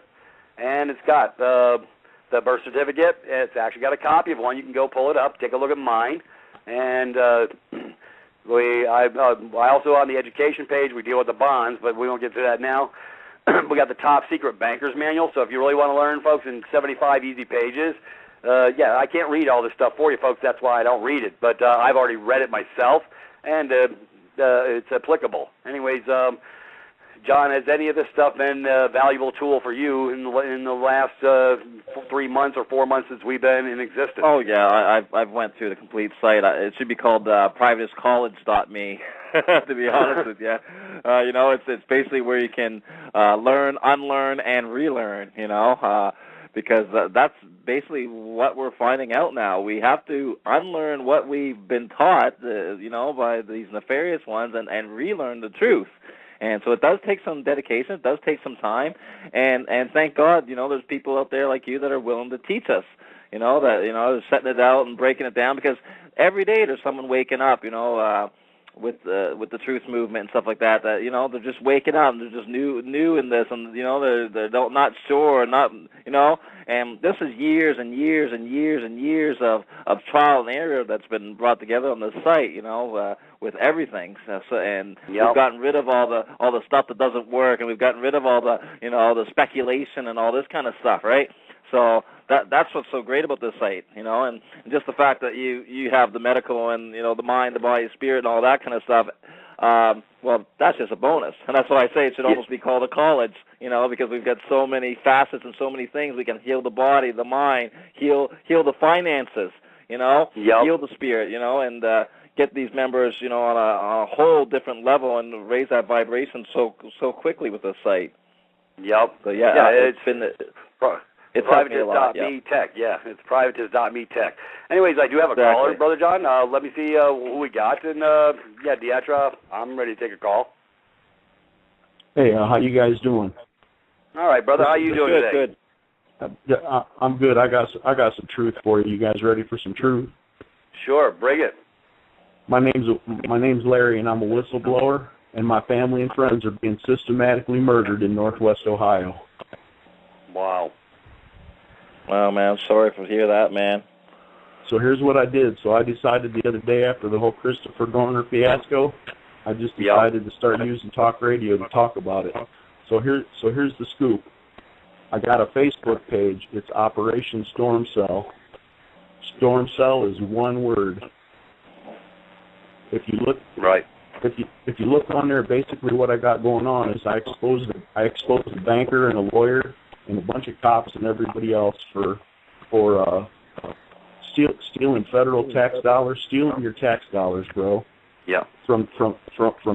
and it's got the birth certificate. It's actually got a copy of one. You can go pull it up, take a look at mine. And I also, on the education page, we deal with the bonds, but we won't get to that now. We got the top secret banker's manual, so if you really want to learn, folks, in 75 easy pages, yeah, I can't read all this stuff for you, folks. That's why I don't read it, but I've already read it myself, and it's applicable. Anyways, John, has any of this stuff been a valuable tool for you in the last 3 months or 4 months since we've been in existence? Oh, yeah, I've went through the complete site. It should be called privatistcollege.me, to be honest with you. You know, it's basically where you can learn, unlearn, and relearn, you know, because that's basically what we're finding out now. We have to unlearn what we've been taught, you know, by these nefarious ones and relearn the truth. And so it does take some dedication. It does take some time. And thank God, you know, there's people out there like you that are willing to teach us, you know, that, you know, setting it out and breaking it down, because every day there's someone waking up, you know, with the truth movement and stuff like that, that, you know, they're just waking up and they're just new in this, and, you know, they're not sure, not, you know, and this is years and years and years and years of trial and error that's been brought together on this site, you know, with everything. And we've gotten rid of all the stuff that doesn't work, and we've gotten rid of all the, you know, the speculation and all this kind of stuff, right? So that's what's so great about this site, you know, and just the fact that you have the medical and, you know, the mind, the body, spirit, and all that kind of stuff. Well, that's just a bonus, and that's why I say it should almost be called a college, you know, because we've got so many facets and so many things. We can heal the body, the mind, heal the finances, you know, heal the spirit, you know, and get these members, you know, on a whole different level and raise that vibration so quickly with this site. Yep. So yeah, it's been. It's privatist.me tech. Yeah, it's privatist.me tech. Anyways, I do have a caller, Brother John. Let me see who we got. And, yeah, Dietra, I'm ready to take a call. Hey, how you guys doing? All right, brother. How you doing today? Good. I'm good. I got some truth for you. You guys ready for some truth? Sure, bring it. My name's Larry, and I'm a whistleblower, and my family and friends are being systematically murdered in Northwest Ohio. Wow. Wow, man, I'm sorry to hear that, man. So here's what I did. So I decided the other day, after the whole Christopher Dorner fiasco, I just decided to start using talk radio to talk about it. So here's the scoop. I got a Facebook page. It's Operation Storm Cell. Storm Cell is one word. If you look if you look on there, basically what I got going on is I exposed a banker and a lawyer and a bunch of cops and everybody else for stealing federal tax dollars, stealing your tax dollars, bro. Yeah. From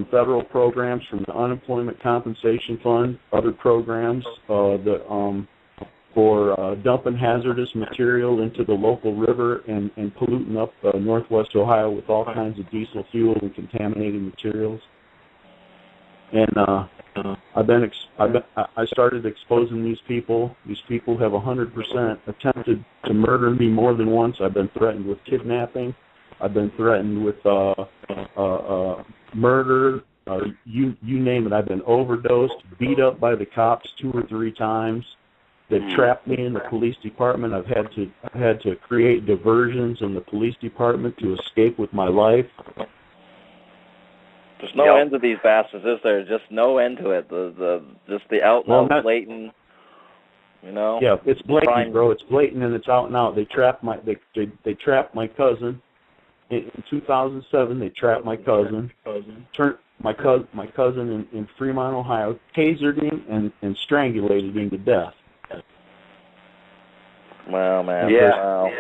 federal programs, from the Unemployment Compensation Fund, other programs, for dumping hazardous material into the local river and polluting up Northwest Ohio with all kinds of diesel fuel and contaminated materials. And I started exposing these people. These people have 100% attempted to murder me more than once. I've been threatened with kidnapping. I've been threatened with murder. You name it. I've been overdosed, beat up by the cops 2 or 3 times. They've trapped me in the police department. I've had to create diversions in the police department to escape with my life. There's no end to these bastards, is there? Just no end to it. Just the out and out blatant, you know. Yeah, it's blatant, bro. It's blatant and it's out and out. They trapped my cousin in 2007. They trapped my cousin. Turned my cousin in Fremont, Ohio, tasered him and strangulated him to death. Wow, man. Yeah. Wow.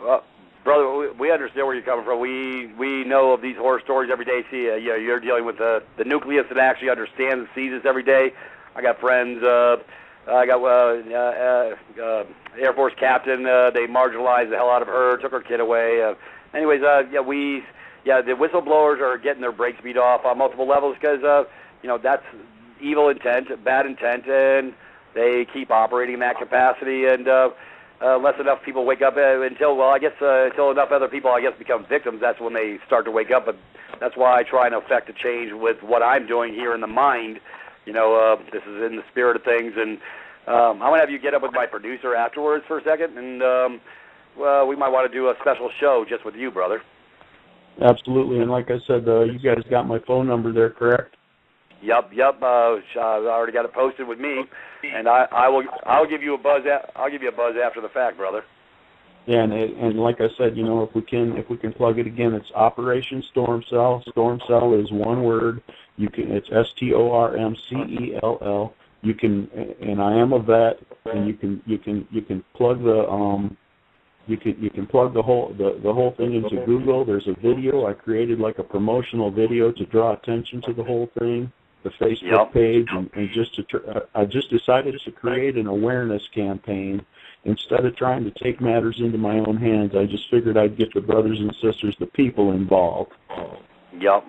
Well, brother, we understand where you're coming from. We know of these horror stories every day. See, you're dealing with the nucleus that actually understands and sees this every day. I got friends. I got Air Force captain. They marginalized the hell out of her, took her kid away. Anyways, the whistleblowers are getting their brakes beat off on multiple levels because that's evil intent, bad intent, and they keep operating in that capacity. And less enough people wake up until enough other people, become victims. That's when they start to wake up. But that's why I try and affect a change with what I'm doing here in the mind. This is in the spirit of things, and I'm going to have you get up with my producer afterwards for a second, and we might want to do a special show just with you, brother. Absolutely, and like I said, you guys got my phone number there, correct? Yep. I already got it posted with me, and I'll give you a buzz. I'll give you a buzz after the fact, brother. Yeah, and like I said, if we can plug it again, it's Operation Storm Cell. Storm Cell is one word. It's STORMCELL. You can, and I am a vet, and you can plug you can plug the whole thing into Google. There's a video I created, like a promotional video to draw attention to the whole thing. The Facebook page, and I just decided to create an awareness campaign. Instead of trying to take matters into my own hands, I just figured I'd get the brothers and sisters, the people involved. Yep.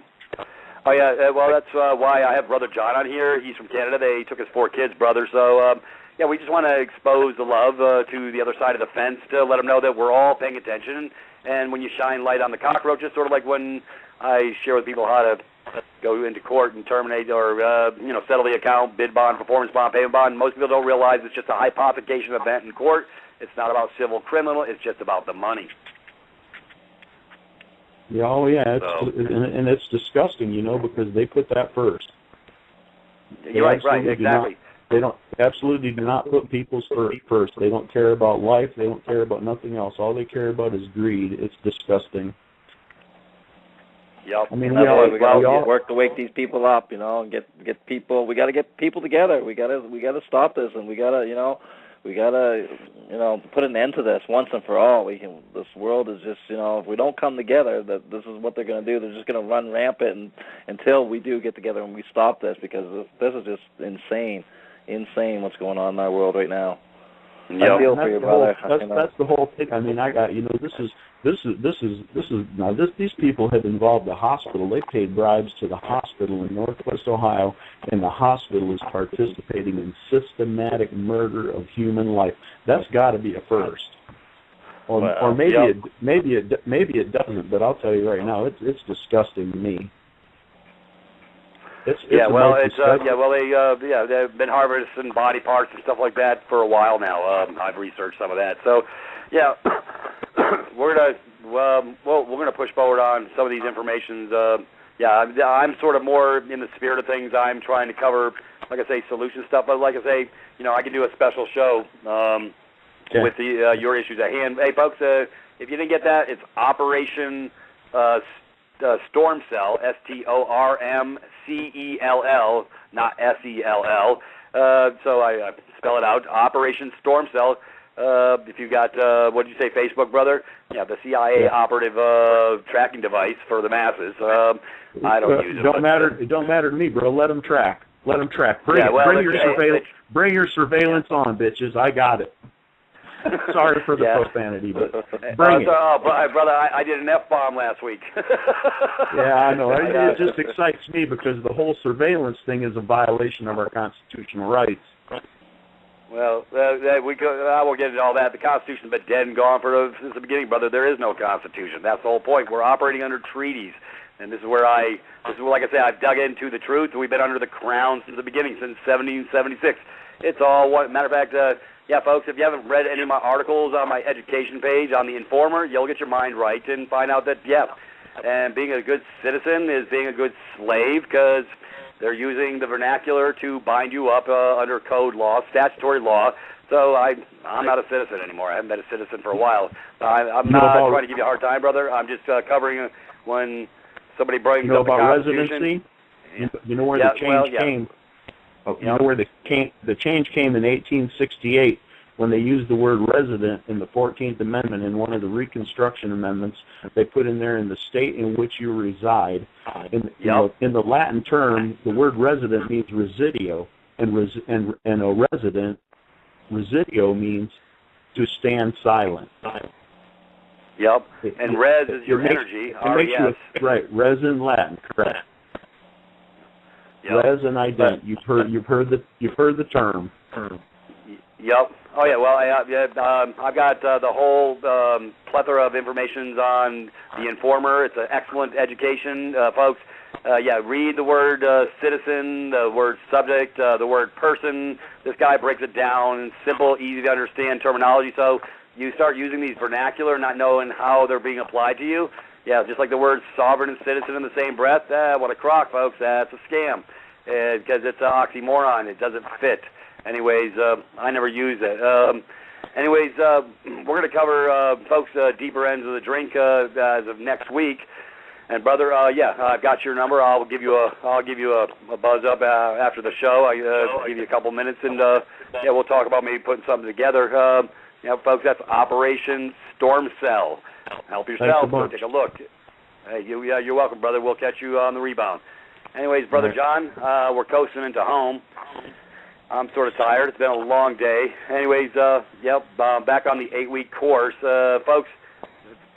Oh, yeah, well, that's why I have Brother John on here. He's from Canada. They took his 4 kids, brother. So, we just want to expose the love to the other side of the fence to let them know that we're all paying attention. And when you shine light on the cockroaches, sort of like when I share with people how to go into court and terminate or, settle the account, bid bond, performance bond, payment bond. Most people don't realize it's just a hypothecation event in court. It's not about civil criminal. It's just about the money. Yeah, and it's disgusting, because they put that first. You're right, exactly. They absolutely do not put people's first. They don't care about life. They don't care about nothing else. All they care about is greed. It's disgusting. Yep. I mean, we all work to wake these people up, and get people. We got to get people together. We got to stop this, and we got to put an end to this once and for all. This world is just, if we don't come together, that this is what they're going to do. They're just going to run rampant until we do get together and we stop this, because this is just insane what's going on in our world right now. Yep. I feel for you, brother. That's the whole thing. I mean, I got these people have involved the hospital. They paid bribes to the hospital in Northwest Ohio, and the hospital is participating in systematic murder of human life. That's got to be a first. Or maybe it doesn't. But I'll tell you right now, it's disgusting to me. They've been harvesting body parts and stuff like that for a while now. I've researched some of that. So, yeah, we're gonna push forward on some of these informations. I'm sort of more in the spirit of things. I'm trying to cover, like I say, solution stuff. But like I say, I can do a special show with your issues at hand. Hey, folks, if you didn't get that, it's Operation Storm Cell, STORMCELL, not SELL. So I spell it out, Operation Storm Cell. If you got, what did you say, Facebook, brother? Yeah, the CIA operative tracking device for the masses. I don't use it. It don't matter to me, bro. Let them track. Bring your surveillance on, bitches. I got it. Sorry for the profanity, but bring it. Brother, I did an F-bomb last week. Yeah, I know. It just excites me because the whole surveillance thing is a violation of our constitutional rights. Well, I won't get into all that. The Constitution's been dead and gone since the beginning, brother. There is no Constitution. That's the whole point. We're operating under treaties. And this is where like I say, I've dug into the truth. We've been under the crown since the beginning, since 1776. It's all one. Matter of fact, folks, if you haven't read any of my articles on my education page on the Informer, you'll get your mind right and find out that, and being a good citizen is being a good slave, because they're using the vernacular to bind you up under code law, statutory law. So I'm not a citizen anymore. I haven't been a citizen for a while. I'm not trying to give you a hard time, brother. I'm just covering when somebody brings up the Constitution. Residency? You know where the change came? You know where the change came in 1868 when they use the word resident in the 14th Amendment, in one of the Reconstruction Amendments, they put in there in the state in which you reside. In the Latin term, the word resident means residio, and a resident, residio means to stand silent. Yep, and res is your energy. Right, res in Latin, correct. Yep. Res and ident. You've heard the term. Yep. Oh yeah. Well, I've got the whole plethora of information on the Informer. It's an excellent education, folks. Read the word citizen, the word subject, the word person. This guy breaks it down in simple, easy to understand terminology. So you start using these vernacular, not knowing how they're being applied to you. Yeah, just like the words sovereign and citizen in the same breath. What a crock, folks. That's a scam because it's an oxymoron. It doesn't fit. Anyways, I never use it. We're going to cover, folks, deeper ends of the drink as of next week. And brother, I've got your number. I'll give you a buzz up after the show. I'll give you a couple minutes, and we'll talk about maybe putting something together. Folks, that's Operation Storm Cell. Help yourself. Go take a look. Hey, you're welcome, brother. We'll catch you on the rebound. Anyways, Brother John, we're coasting into home. I'm sort of tired. It's been a long day. Anyways, back on the 8-week course. Folks,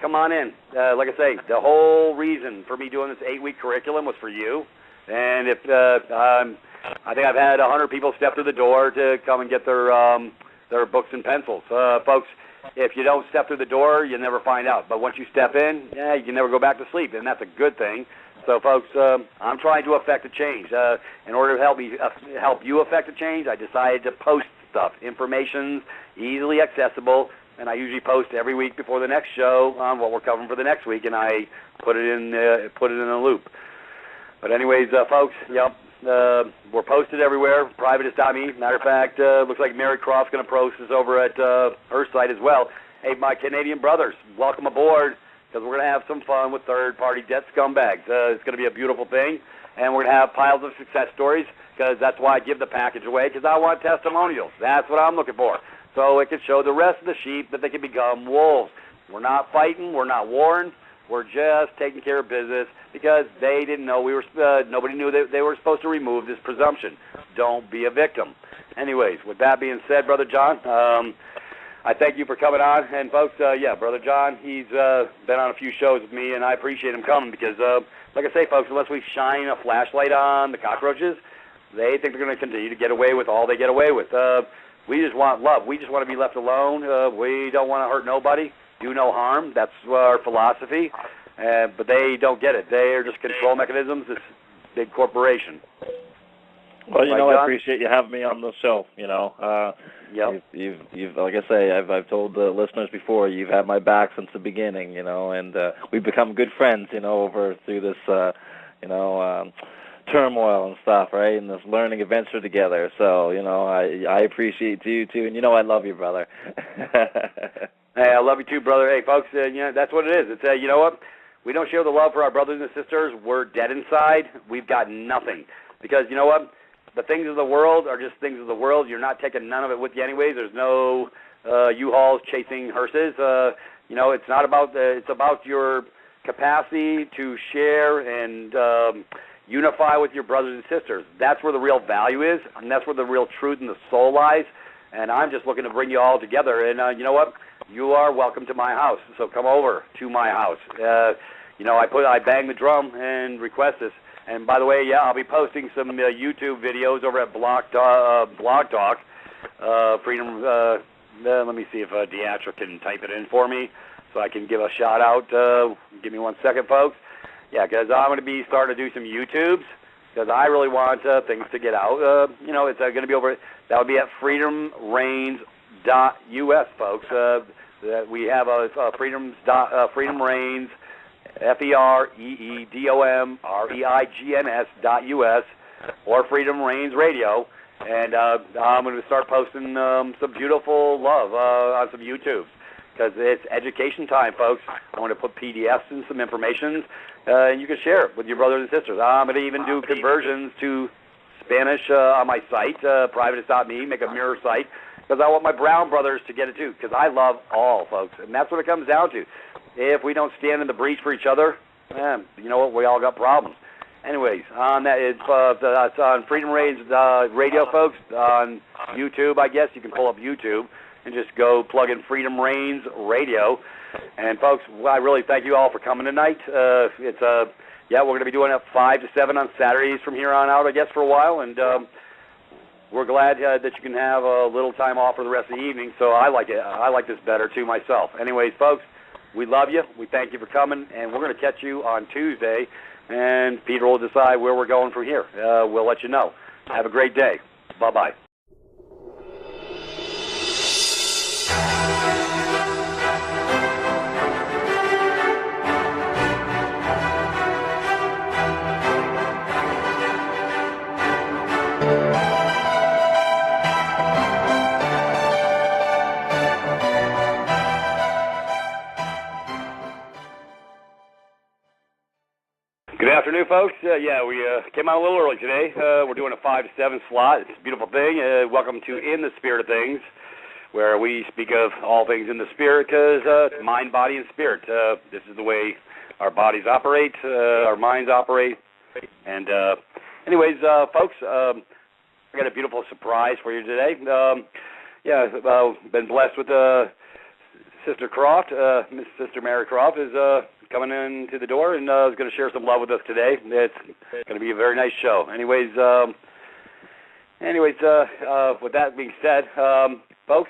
come on in. Like I say, the whole reason for me doing this 8-week curriculum was for you. And if I think I've had 100 people step through the door to come and get their books and pencils. Folks, if you don't step through the door, you never find out. But once you step in, you can never go back to sleep, and that's a good thing. So, folks, I'm trying to affect a change. In order to help you affect a change, I decided to post stuff. Information's easily accessible, and I usually post every week before the next show on what we're covering for the next week, and I put it in a loop. But anyways, folks, we're posted everywhere. Privatist.me. Matter of fact, looks like Mary Croft's going to post this over at her site as well. Hey, my Canadian brothers, welcome aboard, because we're going to have some fun with third-party debt scumbags. It's going to be a beautiful thing, and we're going to have piles of success stories, because that's why I give the package away, because I want testimonials. That's what I'm looking for. So it can show the rest of the sheep that they can become wolves. We're not fighting. We're not warring. We're just taking care of business because they didn't know nobody knew that they were supposed to remove this presumption. Don't be a victim. Anyways, with that being said, Brother John, I thank you for coming on. And, folks, Brother John, he's been on a few shows with me, and I appreciate him coming because, like I say, folks, unless we shine a flashlight on the cockroaches, they think they're going to continue to get away with all they get away with. We just want love. We just want to be left alone. We don't want to hurt nobody, do no harm. That's our philosophy. But they don't get it. They are just control mechanisms, this big corporation. Well, I appreciate you having me on the show. You've like I say, I've told the listeners before, you've had my back since the beginning, and we've become good friends, over through this, turmoil and stuff, right, and this learning adventure together. So, I appreciate you too, and I love you, brother. Hey, I love you too, brother. Hey, folks, that's what it is. It's you know what? We don't share the love for our brothers and sisters. We're dead inside. We've got nothing. Because you know what? The things of the world are just things of the world. You're not taking none of it with you anyways. There's no U-Hauls chasing hearses. It's not about it's about your capacity to share and unify with your brothers and sisters. That's where the real value is, and that's where the real truth and the soul lies. And I'm just looking to bring you all together. And you know what? You are welcome to my house. So come over to my house. I bang the drum and request this. And by the way, I'll be posting some YouTube videos over at Blog Talk. Freedom. Let me see if Deatra can type it in for me so I can give a shout out. Give me 1 second, folks. Yeah, because I'm going to be starting to do some YouTubes because I really want things to get out. It's going to be over. That would be at freedomreigns.us, folks. We have Freedom Reigns. FreedomReigns.us or Freedom Reigns Radio, and I'm going to start posting some beautiful love on some YouTubes because it's education time, folks. I'm going to put PDFs and some information, and you can share it with your brothers and sisters. I'm going to even do conversions to Spanish on my site, privatist.me, make a mirror site. because I want my brown brothers to get it too, because I love all, folks, and that's what it comes down to. If we don't stand in the breach for each other, you know what, we all got problems. Anyways, on that, it's on Freedom Radio, folks, on YouTube, I guess. You can pull up YouTube and just go plug in Freedom Reigns Radio. And, folks, I really thank you all for coming tonight. We're going to be doing it 5 to 7 on Saturdays from here on out, I guess, for a while. And we're glad that you can have a little time off for the rest of the evening. So I like it. I like this better, too, myself. Anyways, folks, we love you. We thank you for coming. And we're going to catch you on Tuesday. And Peter will decide where we're going from here. We'll let you know. Have a great day. Bye-bye. Good afternoon, folks. We came out a little early today. We're doing a 5 to 7 slot. It's a beautiful thing. Welcome to In the Spirit of Things, where we speak of all things in the spirit, because it's mind, body, and spirit. This is the way our bodies operate, our minds operate. And anyways, folks, I got a beautiful surprise for you today. Been blessed with Sister Croft. Miss Sister Mary Croft is coming into the door and is going to share some love with us today. It's going to be a very nice show. Anyways, with that being said, folks,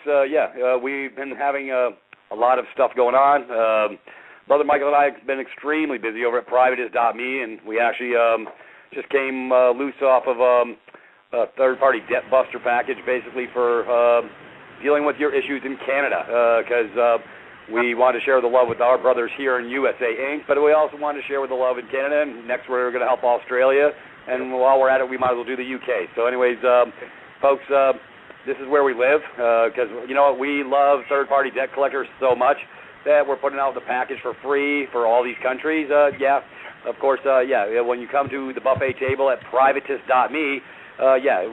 we've been having a lot of stuff going on. Brother Michael and I have been extremely busy over at privatist.me, and we actually just came loose off of a third-party debt buster package, basically for dealing with your issues in Canada, because we want to share the love with our brothers here in USA Inc., but we also want to share with the love in Canada, and next we're going to help Australia, and while we're at it, we might as well do the UK. So anyways, folks, this is where we live, because, you know what, we love third-party debt collectors so much that we're putting out the package for free for all these countries. Of course, when you come to the buffet table at privatist.me,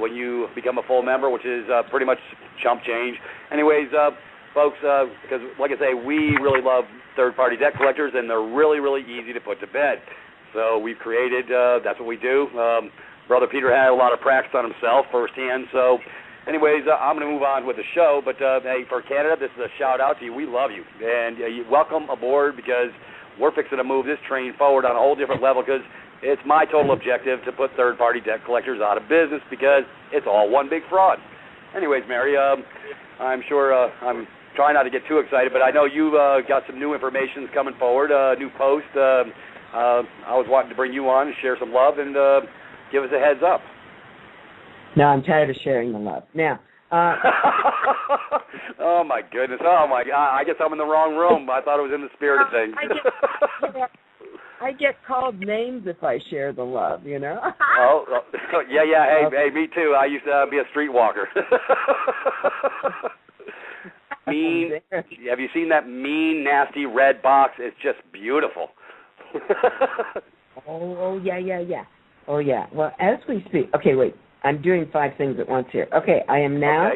when you become a full member, which is pretty much chump change. Anyways, folks, because like I say, we really love third-party debt collectors, and they're really, really easy to put to bed. So we've created, that's what we do. Brother Peter had a lot of practice on himself firsthand. So anyways, I'm going to move on with the show. But, hey, for Canada, this is a shout-out to you. We love you. And welcome aboard, because we're fixing to move this train forward on a whole different level, because it's my total objective to put third-party debt collectors out of business, because it's all one big fraud. Anyways, Mary, I'm sure I'm trying not to get too excited, but I know you've got some new information coming forward, new post. I was wanting to bring you on and share some love and give us a heads up. No, I'm tired of sharing the love. Now, oh, my goodness. Oh, my God. I guess I'm in the wrong room. I thought it was in the spirit of things. I get called names if I share the love, you know? Yeah. Hey, me too. I used to be a streetwalker. Mean. Have you seen that mean, nasty red box? It's just beautiful. Yeah. Oh, yeah. Well, as we speak, okay, wait. I'm doing 5 things at once here. Okay, I am now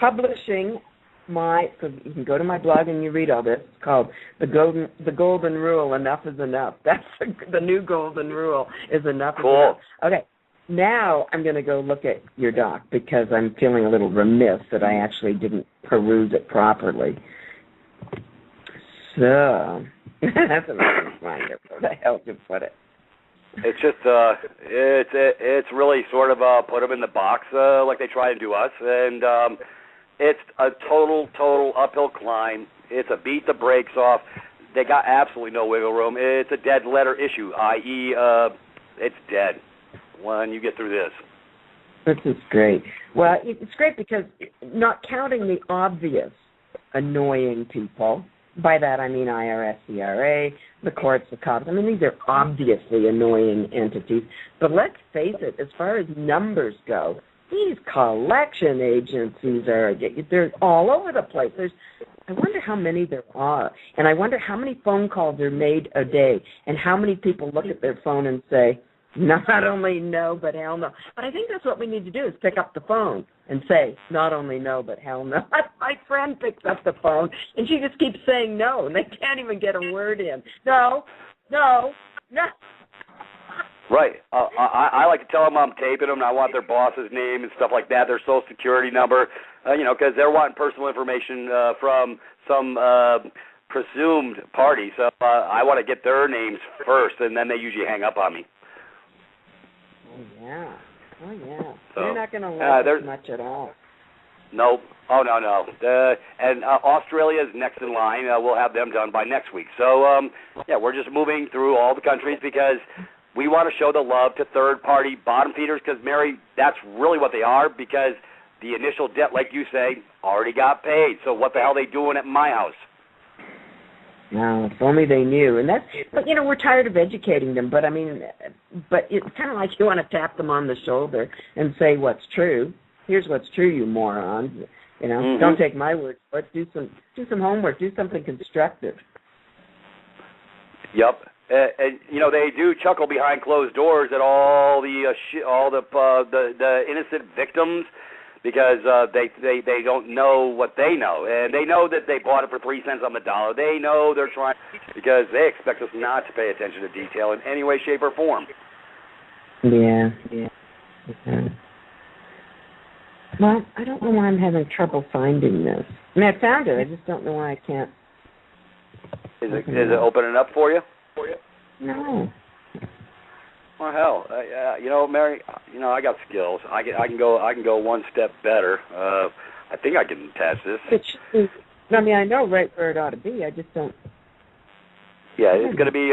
publishing so you can go to my blog and you read all this. It's called The Golden Rule, Enough is Enough. That's the new golden rule, is enough is enough. Okay, now I'm going to go look at your doc, because I'm feeling a little remiss that I actually didn't peruse it properly. So, that's a nice reminder. Where the hell did you put it? It's just, it's really sort of put them in the box like they try to do us, and it's a total uphill climb. It's a beat the brakes off. They got absolutely no wiggle room. It's a dead letter issue, i.e., it's dead when you get through this. This is great. Well, it's great because not counting the obvious annoying people, by that I mean IRS, CRA, the courts, the cops. I mean, these are obviously annoying entities. But let's face it, as far as numbers go, these collection agencies they're all over the place. I wonder how many there are, and I wonder how many phone calls are made a day, and how many people look at their phone and say, not only no, but hell no. But I think that's what we need to do, is pick up the phone. and say not only no, but hell no. My friend picks up the phone, and she just keeps saying no, and they can't even get a word in. No, no, no. Right. I like to tell them I'm taping them, and I want their boss's name and stuff like that, their social security number, because they're wanting personal information from some presumed party. So I want to get their names first, and then they usually hang up on me. Oh, yeah. Oh, yeah. So, they're not going to like us much at all. Nope. Oh, no. And Australia is next in line. We'll have them done by next week. So, we're just moving through all the countries because we want to show the love to third-party bottom feeders because, Mary, that's really what they are because the initial debt, like you say, already got paid. So what the hell are they doing at my house? No, if only they knew. And but we're tired of educating them. But it's kind of like you want to tap them on the shoulder and say what's true. Here's what's true, you morons. Don't take my word for it. Do some homework. Do something constructive. Yep. And they do chuckle behind closed doors at all the innocent victims because they don't know what they know, and they know that they bought it for 3 cents on the dollar. They know they're trying because they expect us not to pay attention to detail in any way, shape, or form. Yeah. Okay. Well, I don't know why I'm having trouble finding this. I found it. I just don't know why I can't. Is it opening up for you? No. Well, hell, Mary, I got skills. I can go one step better. I think I can attach this. I know right where it ought to be. I just don't. Yeah, it's going to be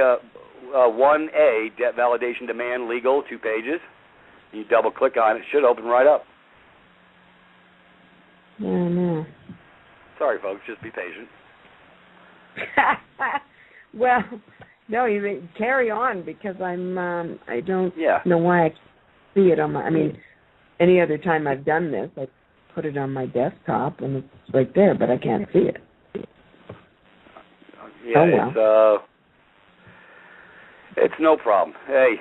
1A, debt validation demand legal, 2 pages. You double click on it, it should open right up. No. Sorry, folks, just be patient. Well. No, you carry on because I don't know why I can't see it on my. Any other time I've done this, I put it on my desktop and it's right there, but I can't see it. Yeah, it's no problem. Hey,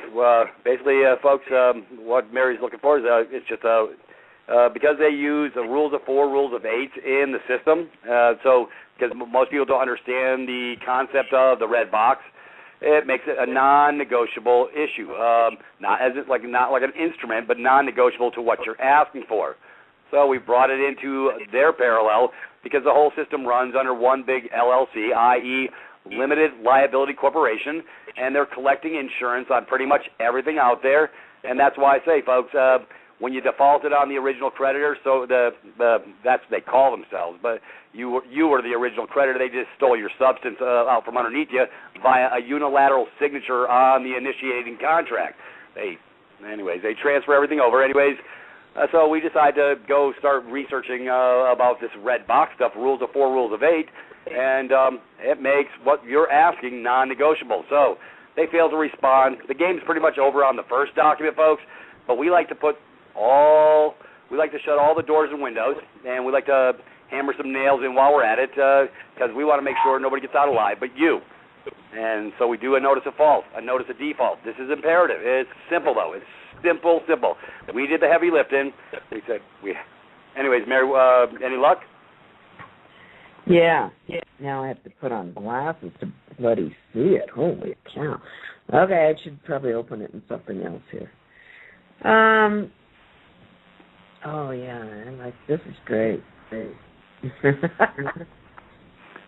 basically, folks, what Mary's looking for is it's just because they use the rules of 4, rules of 8 in the system. So because most people don't understand the concept of the red box. It makes it a non-negotiable issue, not like an instrument, but non-negotiable to what you're asking for. So we brought it into their parallel because the whole system runs under one big LLC, i.e., limited liability corporation, and they're collecting insurance on pretty much everything out there. And that's why I say, folks, when you defaulted on the original creditor, so that's they call themselves, but you were the original creditor. They just stole your substance out from underneath you via a unilateral signature on the initiating contract. They transfer everything over. So we decided to go start researching about this red box stuff, rules of 4, rules of 8, and it makes what you're asking non-negotiable. So they failed to respond. The game's pretty much over on the first document, folks, but we like to shut all the doors and windows, and we like to hammer some nails in while we're at it because we want to make sure nobody gets out alive but you. And so we do a notice of fault, a notice of default. This is imperative. It's simple, though. It's simple. We did the heavy lifting. Anyways, Mary, any luck? Yeah. Now I have to put on glasses to bloody see it. Holy cow. Okay, I should probably open it in something else here. Oh, yeah, this is great.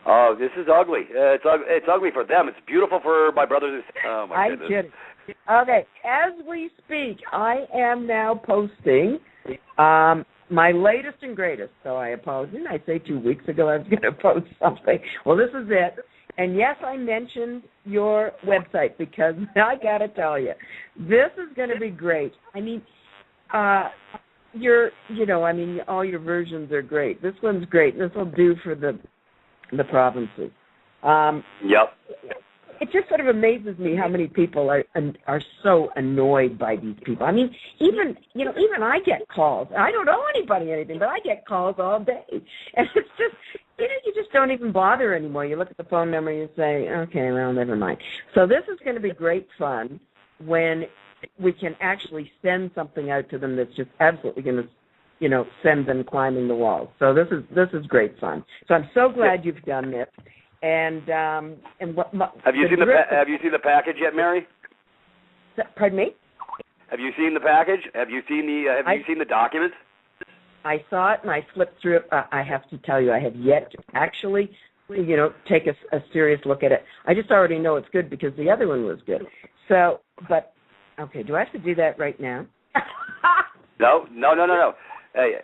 Oh, this is ugly. It's ugly for them. It's beautiful for my brothers. Oh, my goodness. I get it. Okay, as we speak, I am now posting my latest and greatest. So I apologize. Didn't I say 2 weeks ago I was going to post something? Well, this is it. And, yes, I mentioned your website because I got to tell you, this is going to be great. All your versions are great. This one's great. This will do for the provinces. Yep. It just sort of amazes me how many people are so annoyed by these people. Even I get calls. I don't owe anybody anything, but I get calls all day, and it's just you just don't even bother anymore. You look at the phone number and you say, okay, well, never mind. So this is going to be great fun when we can actually send something out to them that's just absolutely going to, send them climbing the walls. So this is great fun. So I'm so glad you've done this. And have you seen the package yet, Mary? Pardon me? Have you seen the package? Have you seen the documents? I saw it and I flipped through it. I have to tell you, I have yet to actually, take a serious look at it. I just already know it's good because the other one was good. So, but okay, do I have to do that right now? No. Hey,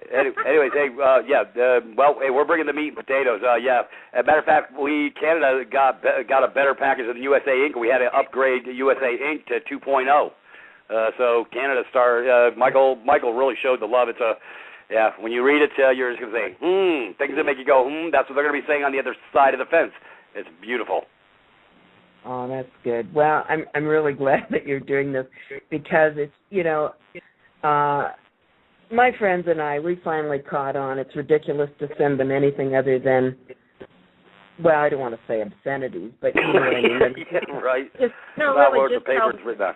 anyways, hey, we're bringing the meat and potatoes. Yeah, as a matter of fact, Canada got a better package than USA Inc. We had to upgrade USA Inc. to 2.0. So Canada Michael really showed the love. When you read it, you're just gonna say, things that make you go, that's what they're gonna be saying on the other side of the fence. It's beautiful. Oh, that's good. Well, I'm really glad that you're doing this because it's my friends and we finally caught on. It's ridiculous to send them anything other than, well, I don't want to say obscenities, but you know what I mean. Yeah, right. Just, no, not really, worth just the paper it's written on.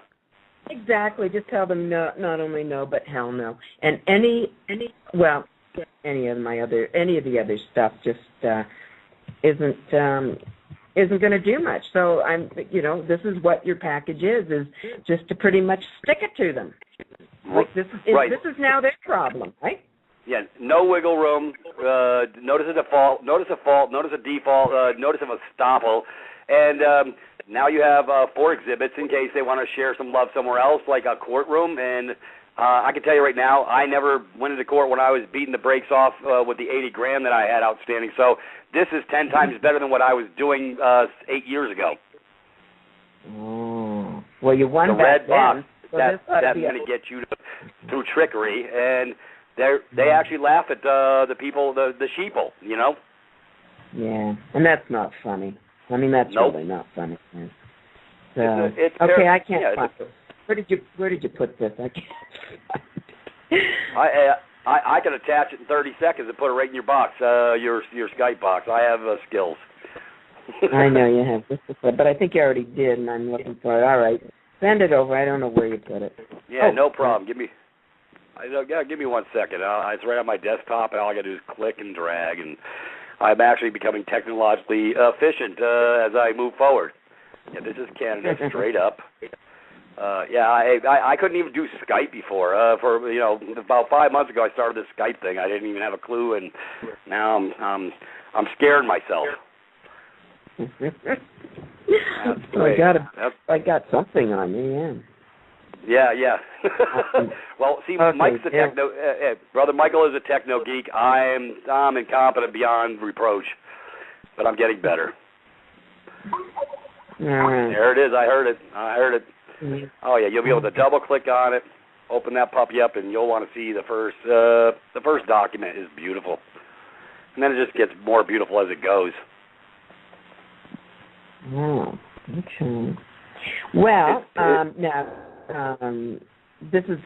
Exactly. Just tell them no, not only no, but hell no. And any of the other stuff just isn't going to do much. So this is what your package is just to pretty much stick it to them. Like this is now their problem, right? Yeah, no wiggle room. Notice a default. Notice a fault. Notice a default. Notice of estoppel. And now you have 4 exhibits in case they want to share some love somewhere else, like a courtroom. And I can tell you right now, I never went into court when I was beating the brakes off with the $80,000 that I had outstanding. So this is 10 times better than what I was doing 8 years ago. Oh. Well, you won the that red box. Then. So that's going to get you through trickery, and they actually laugh at the people, the sheeple, Yeah, and that's not funny. I mean, that's really not funny. So, it's okay, I can't find it. Where did you put this? I can't find it. I can attach it in 30 seconds and put it right in your box, your Skype box. I have skills. I know you have, but I think you already did, and I'm looking for it. All right. Send it over. I don't know where you put it. Yeah, no problem. Give me 1 second. It's right on my desktop, and all I got to do is click and drag, and I'm actually becoming technologically efficient as I move forward. Yeah, this is Canada straight up. I couldn't even do Skype before. About 5 months ago, I started this Skype thing. I didn't even have a clue, and now I'm scaring myself. I got something on me, yeah. Yeah. Well, see, okay, Mike's a techno. Brother Michael is a techno geek. I'm incompetent beyond reproach, but I'm getting better. There it is. I heard it. Mm-hmm. Oh yeah, you'll be able to double click on it, open that puppy up, and you'll want to see the first document is beautiful, and then it just gets more beautiful as it goes. Oh, okay. Well, now this is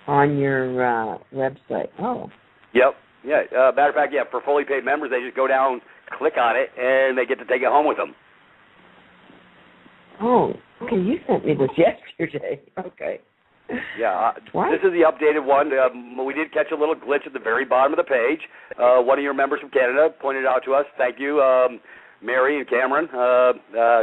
on your website. Oh. Yep. Yeah. Matter of fact, for fully paid members, they just go down, click on it, and they get to take it home with them. Oh, okay. You sent me this yesterday. Okay. Yeah. This is the updated one. We did catch a little glitch at the very bottom of the page. One of your members from Canada pointed it out to us. Thank you. Mary and Cameron,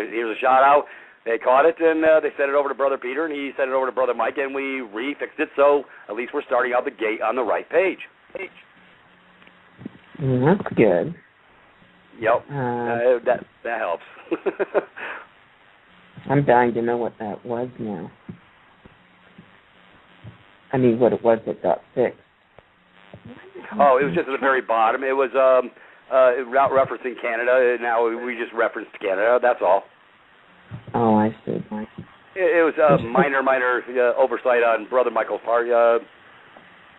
here's a shout out. They caught it and they sent it over to Brother Peter, and he sent it over to Brother Mike, and we refixed it, so at least we're starting out the gate on the right page. That's good. Yep, that helps. I'm dying to know what that was now. I mean, what it was that got fixed. Oh, it was just at the very bottom. It was not referencing Canada. Now we just referenced Canada. That's all. Oh, I see. It was a minor oversight on Brother Michael's part.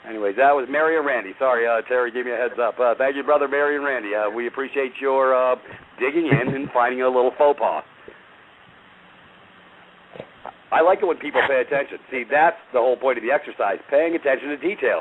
Anyways, that was Mary and Randy. Sorry, Terry gave me a heads up. Thank you, Brother Mary and Randy. We appreciate your digging in and finding a little faux pas. I like it when people pay attention. See, that's the whole point of the exercise, paying attention to details.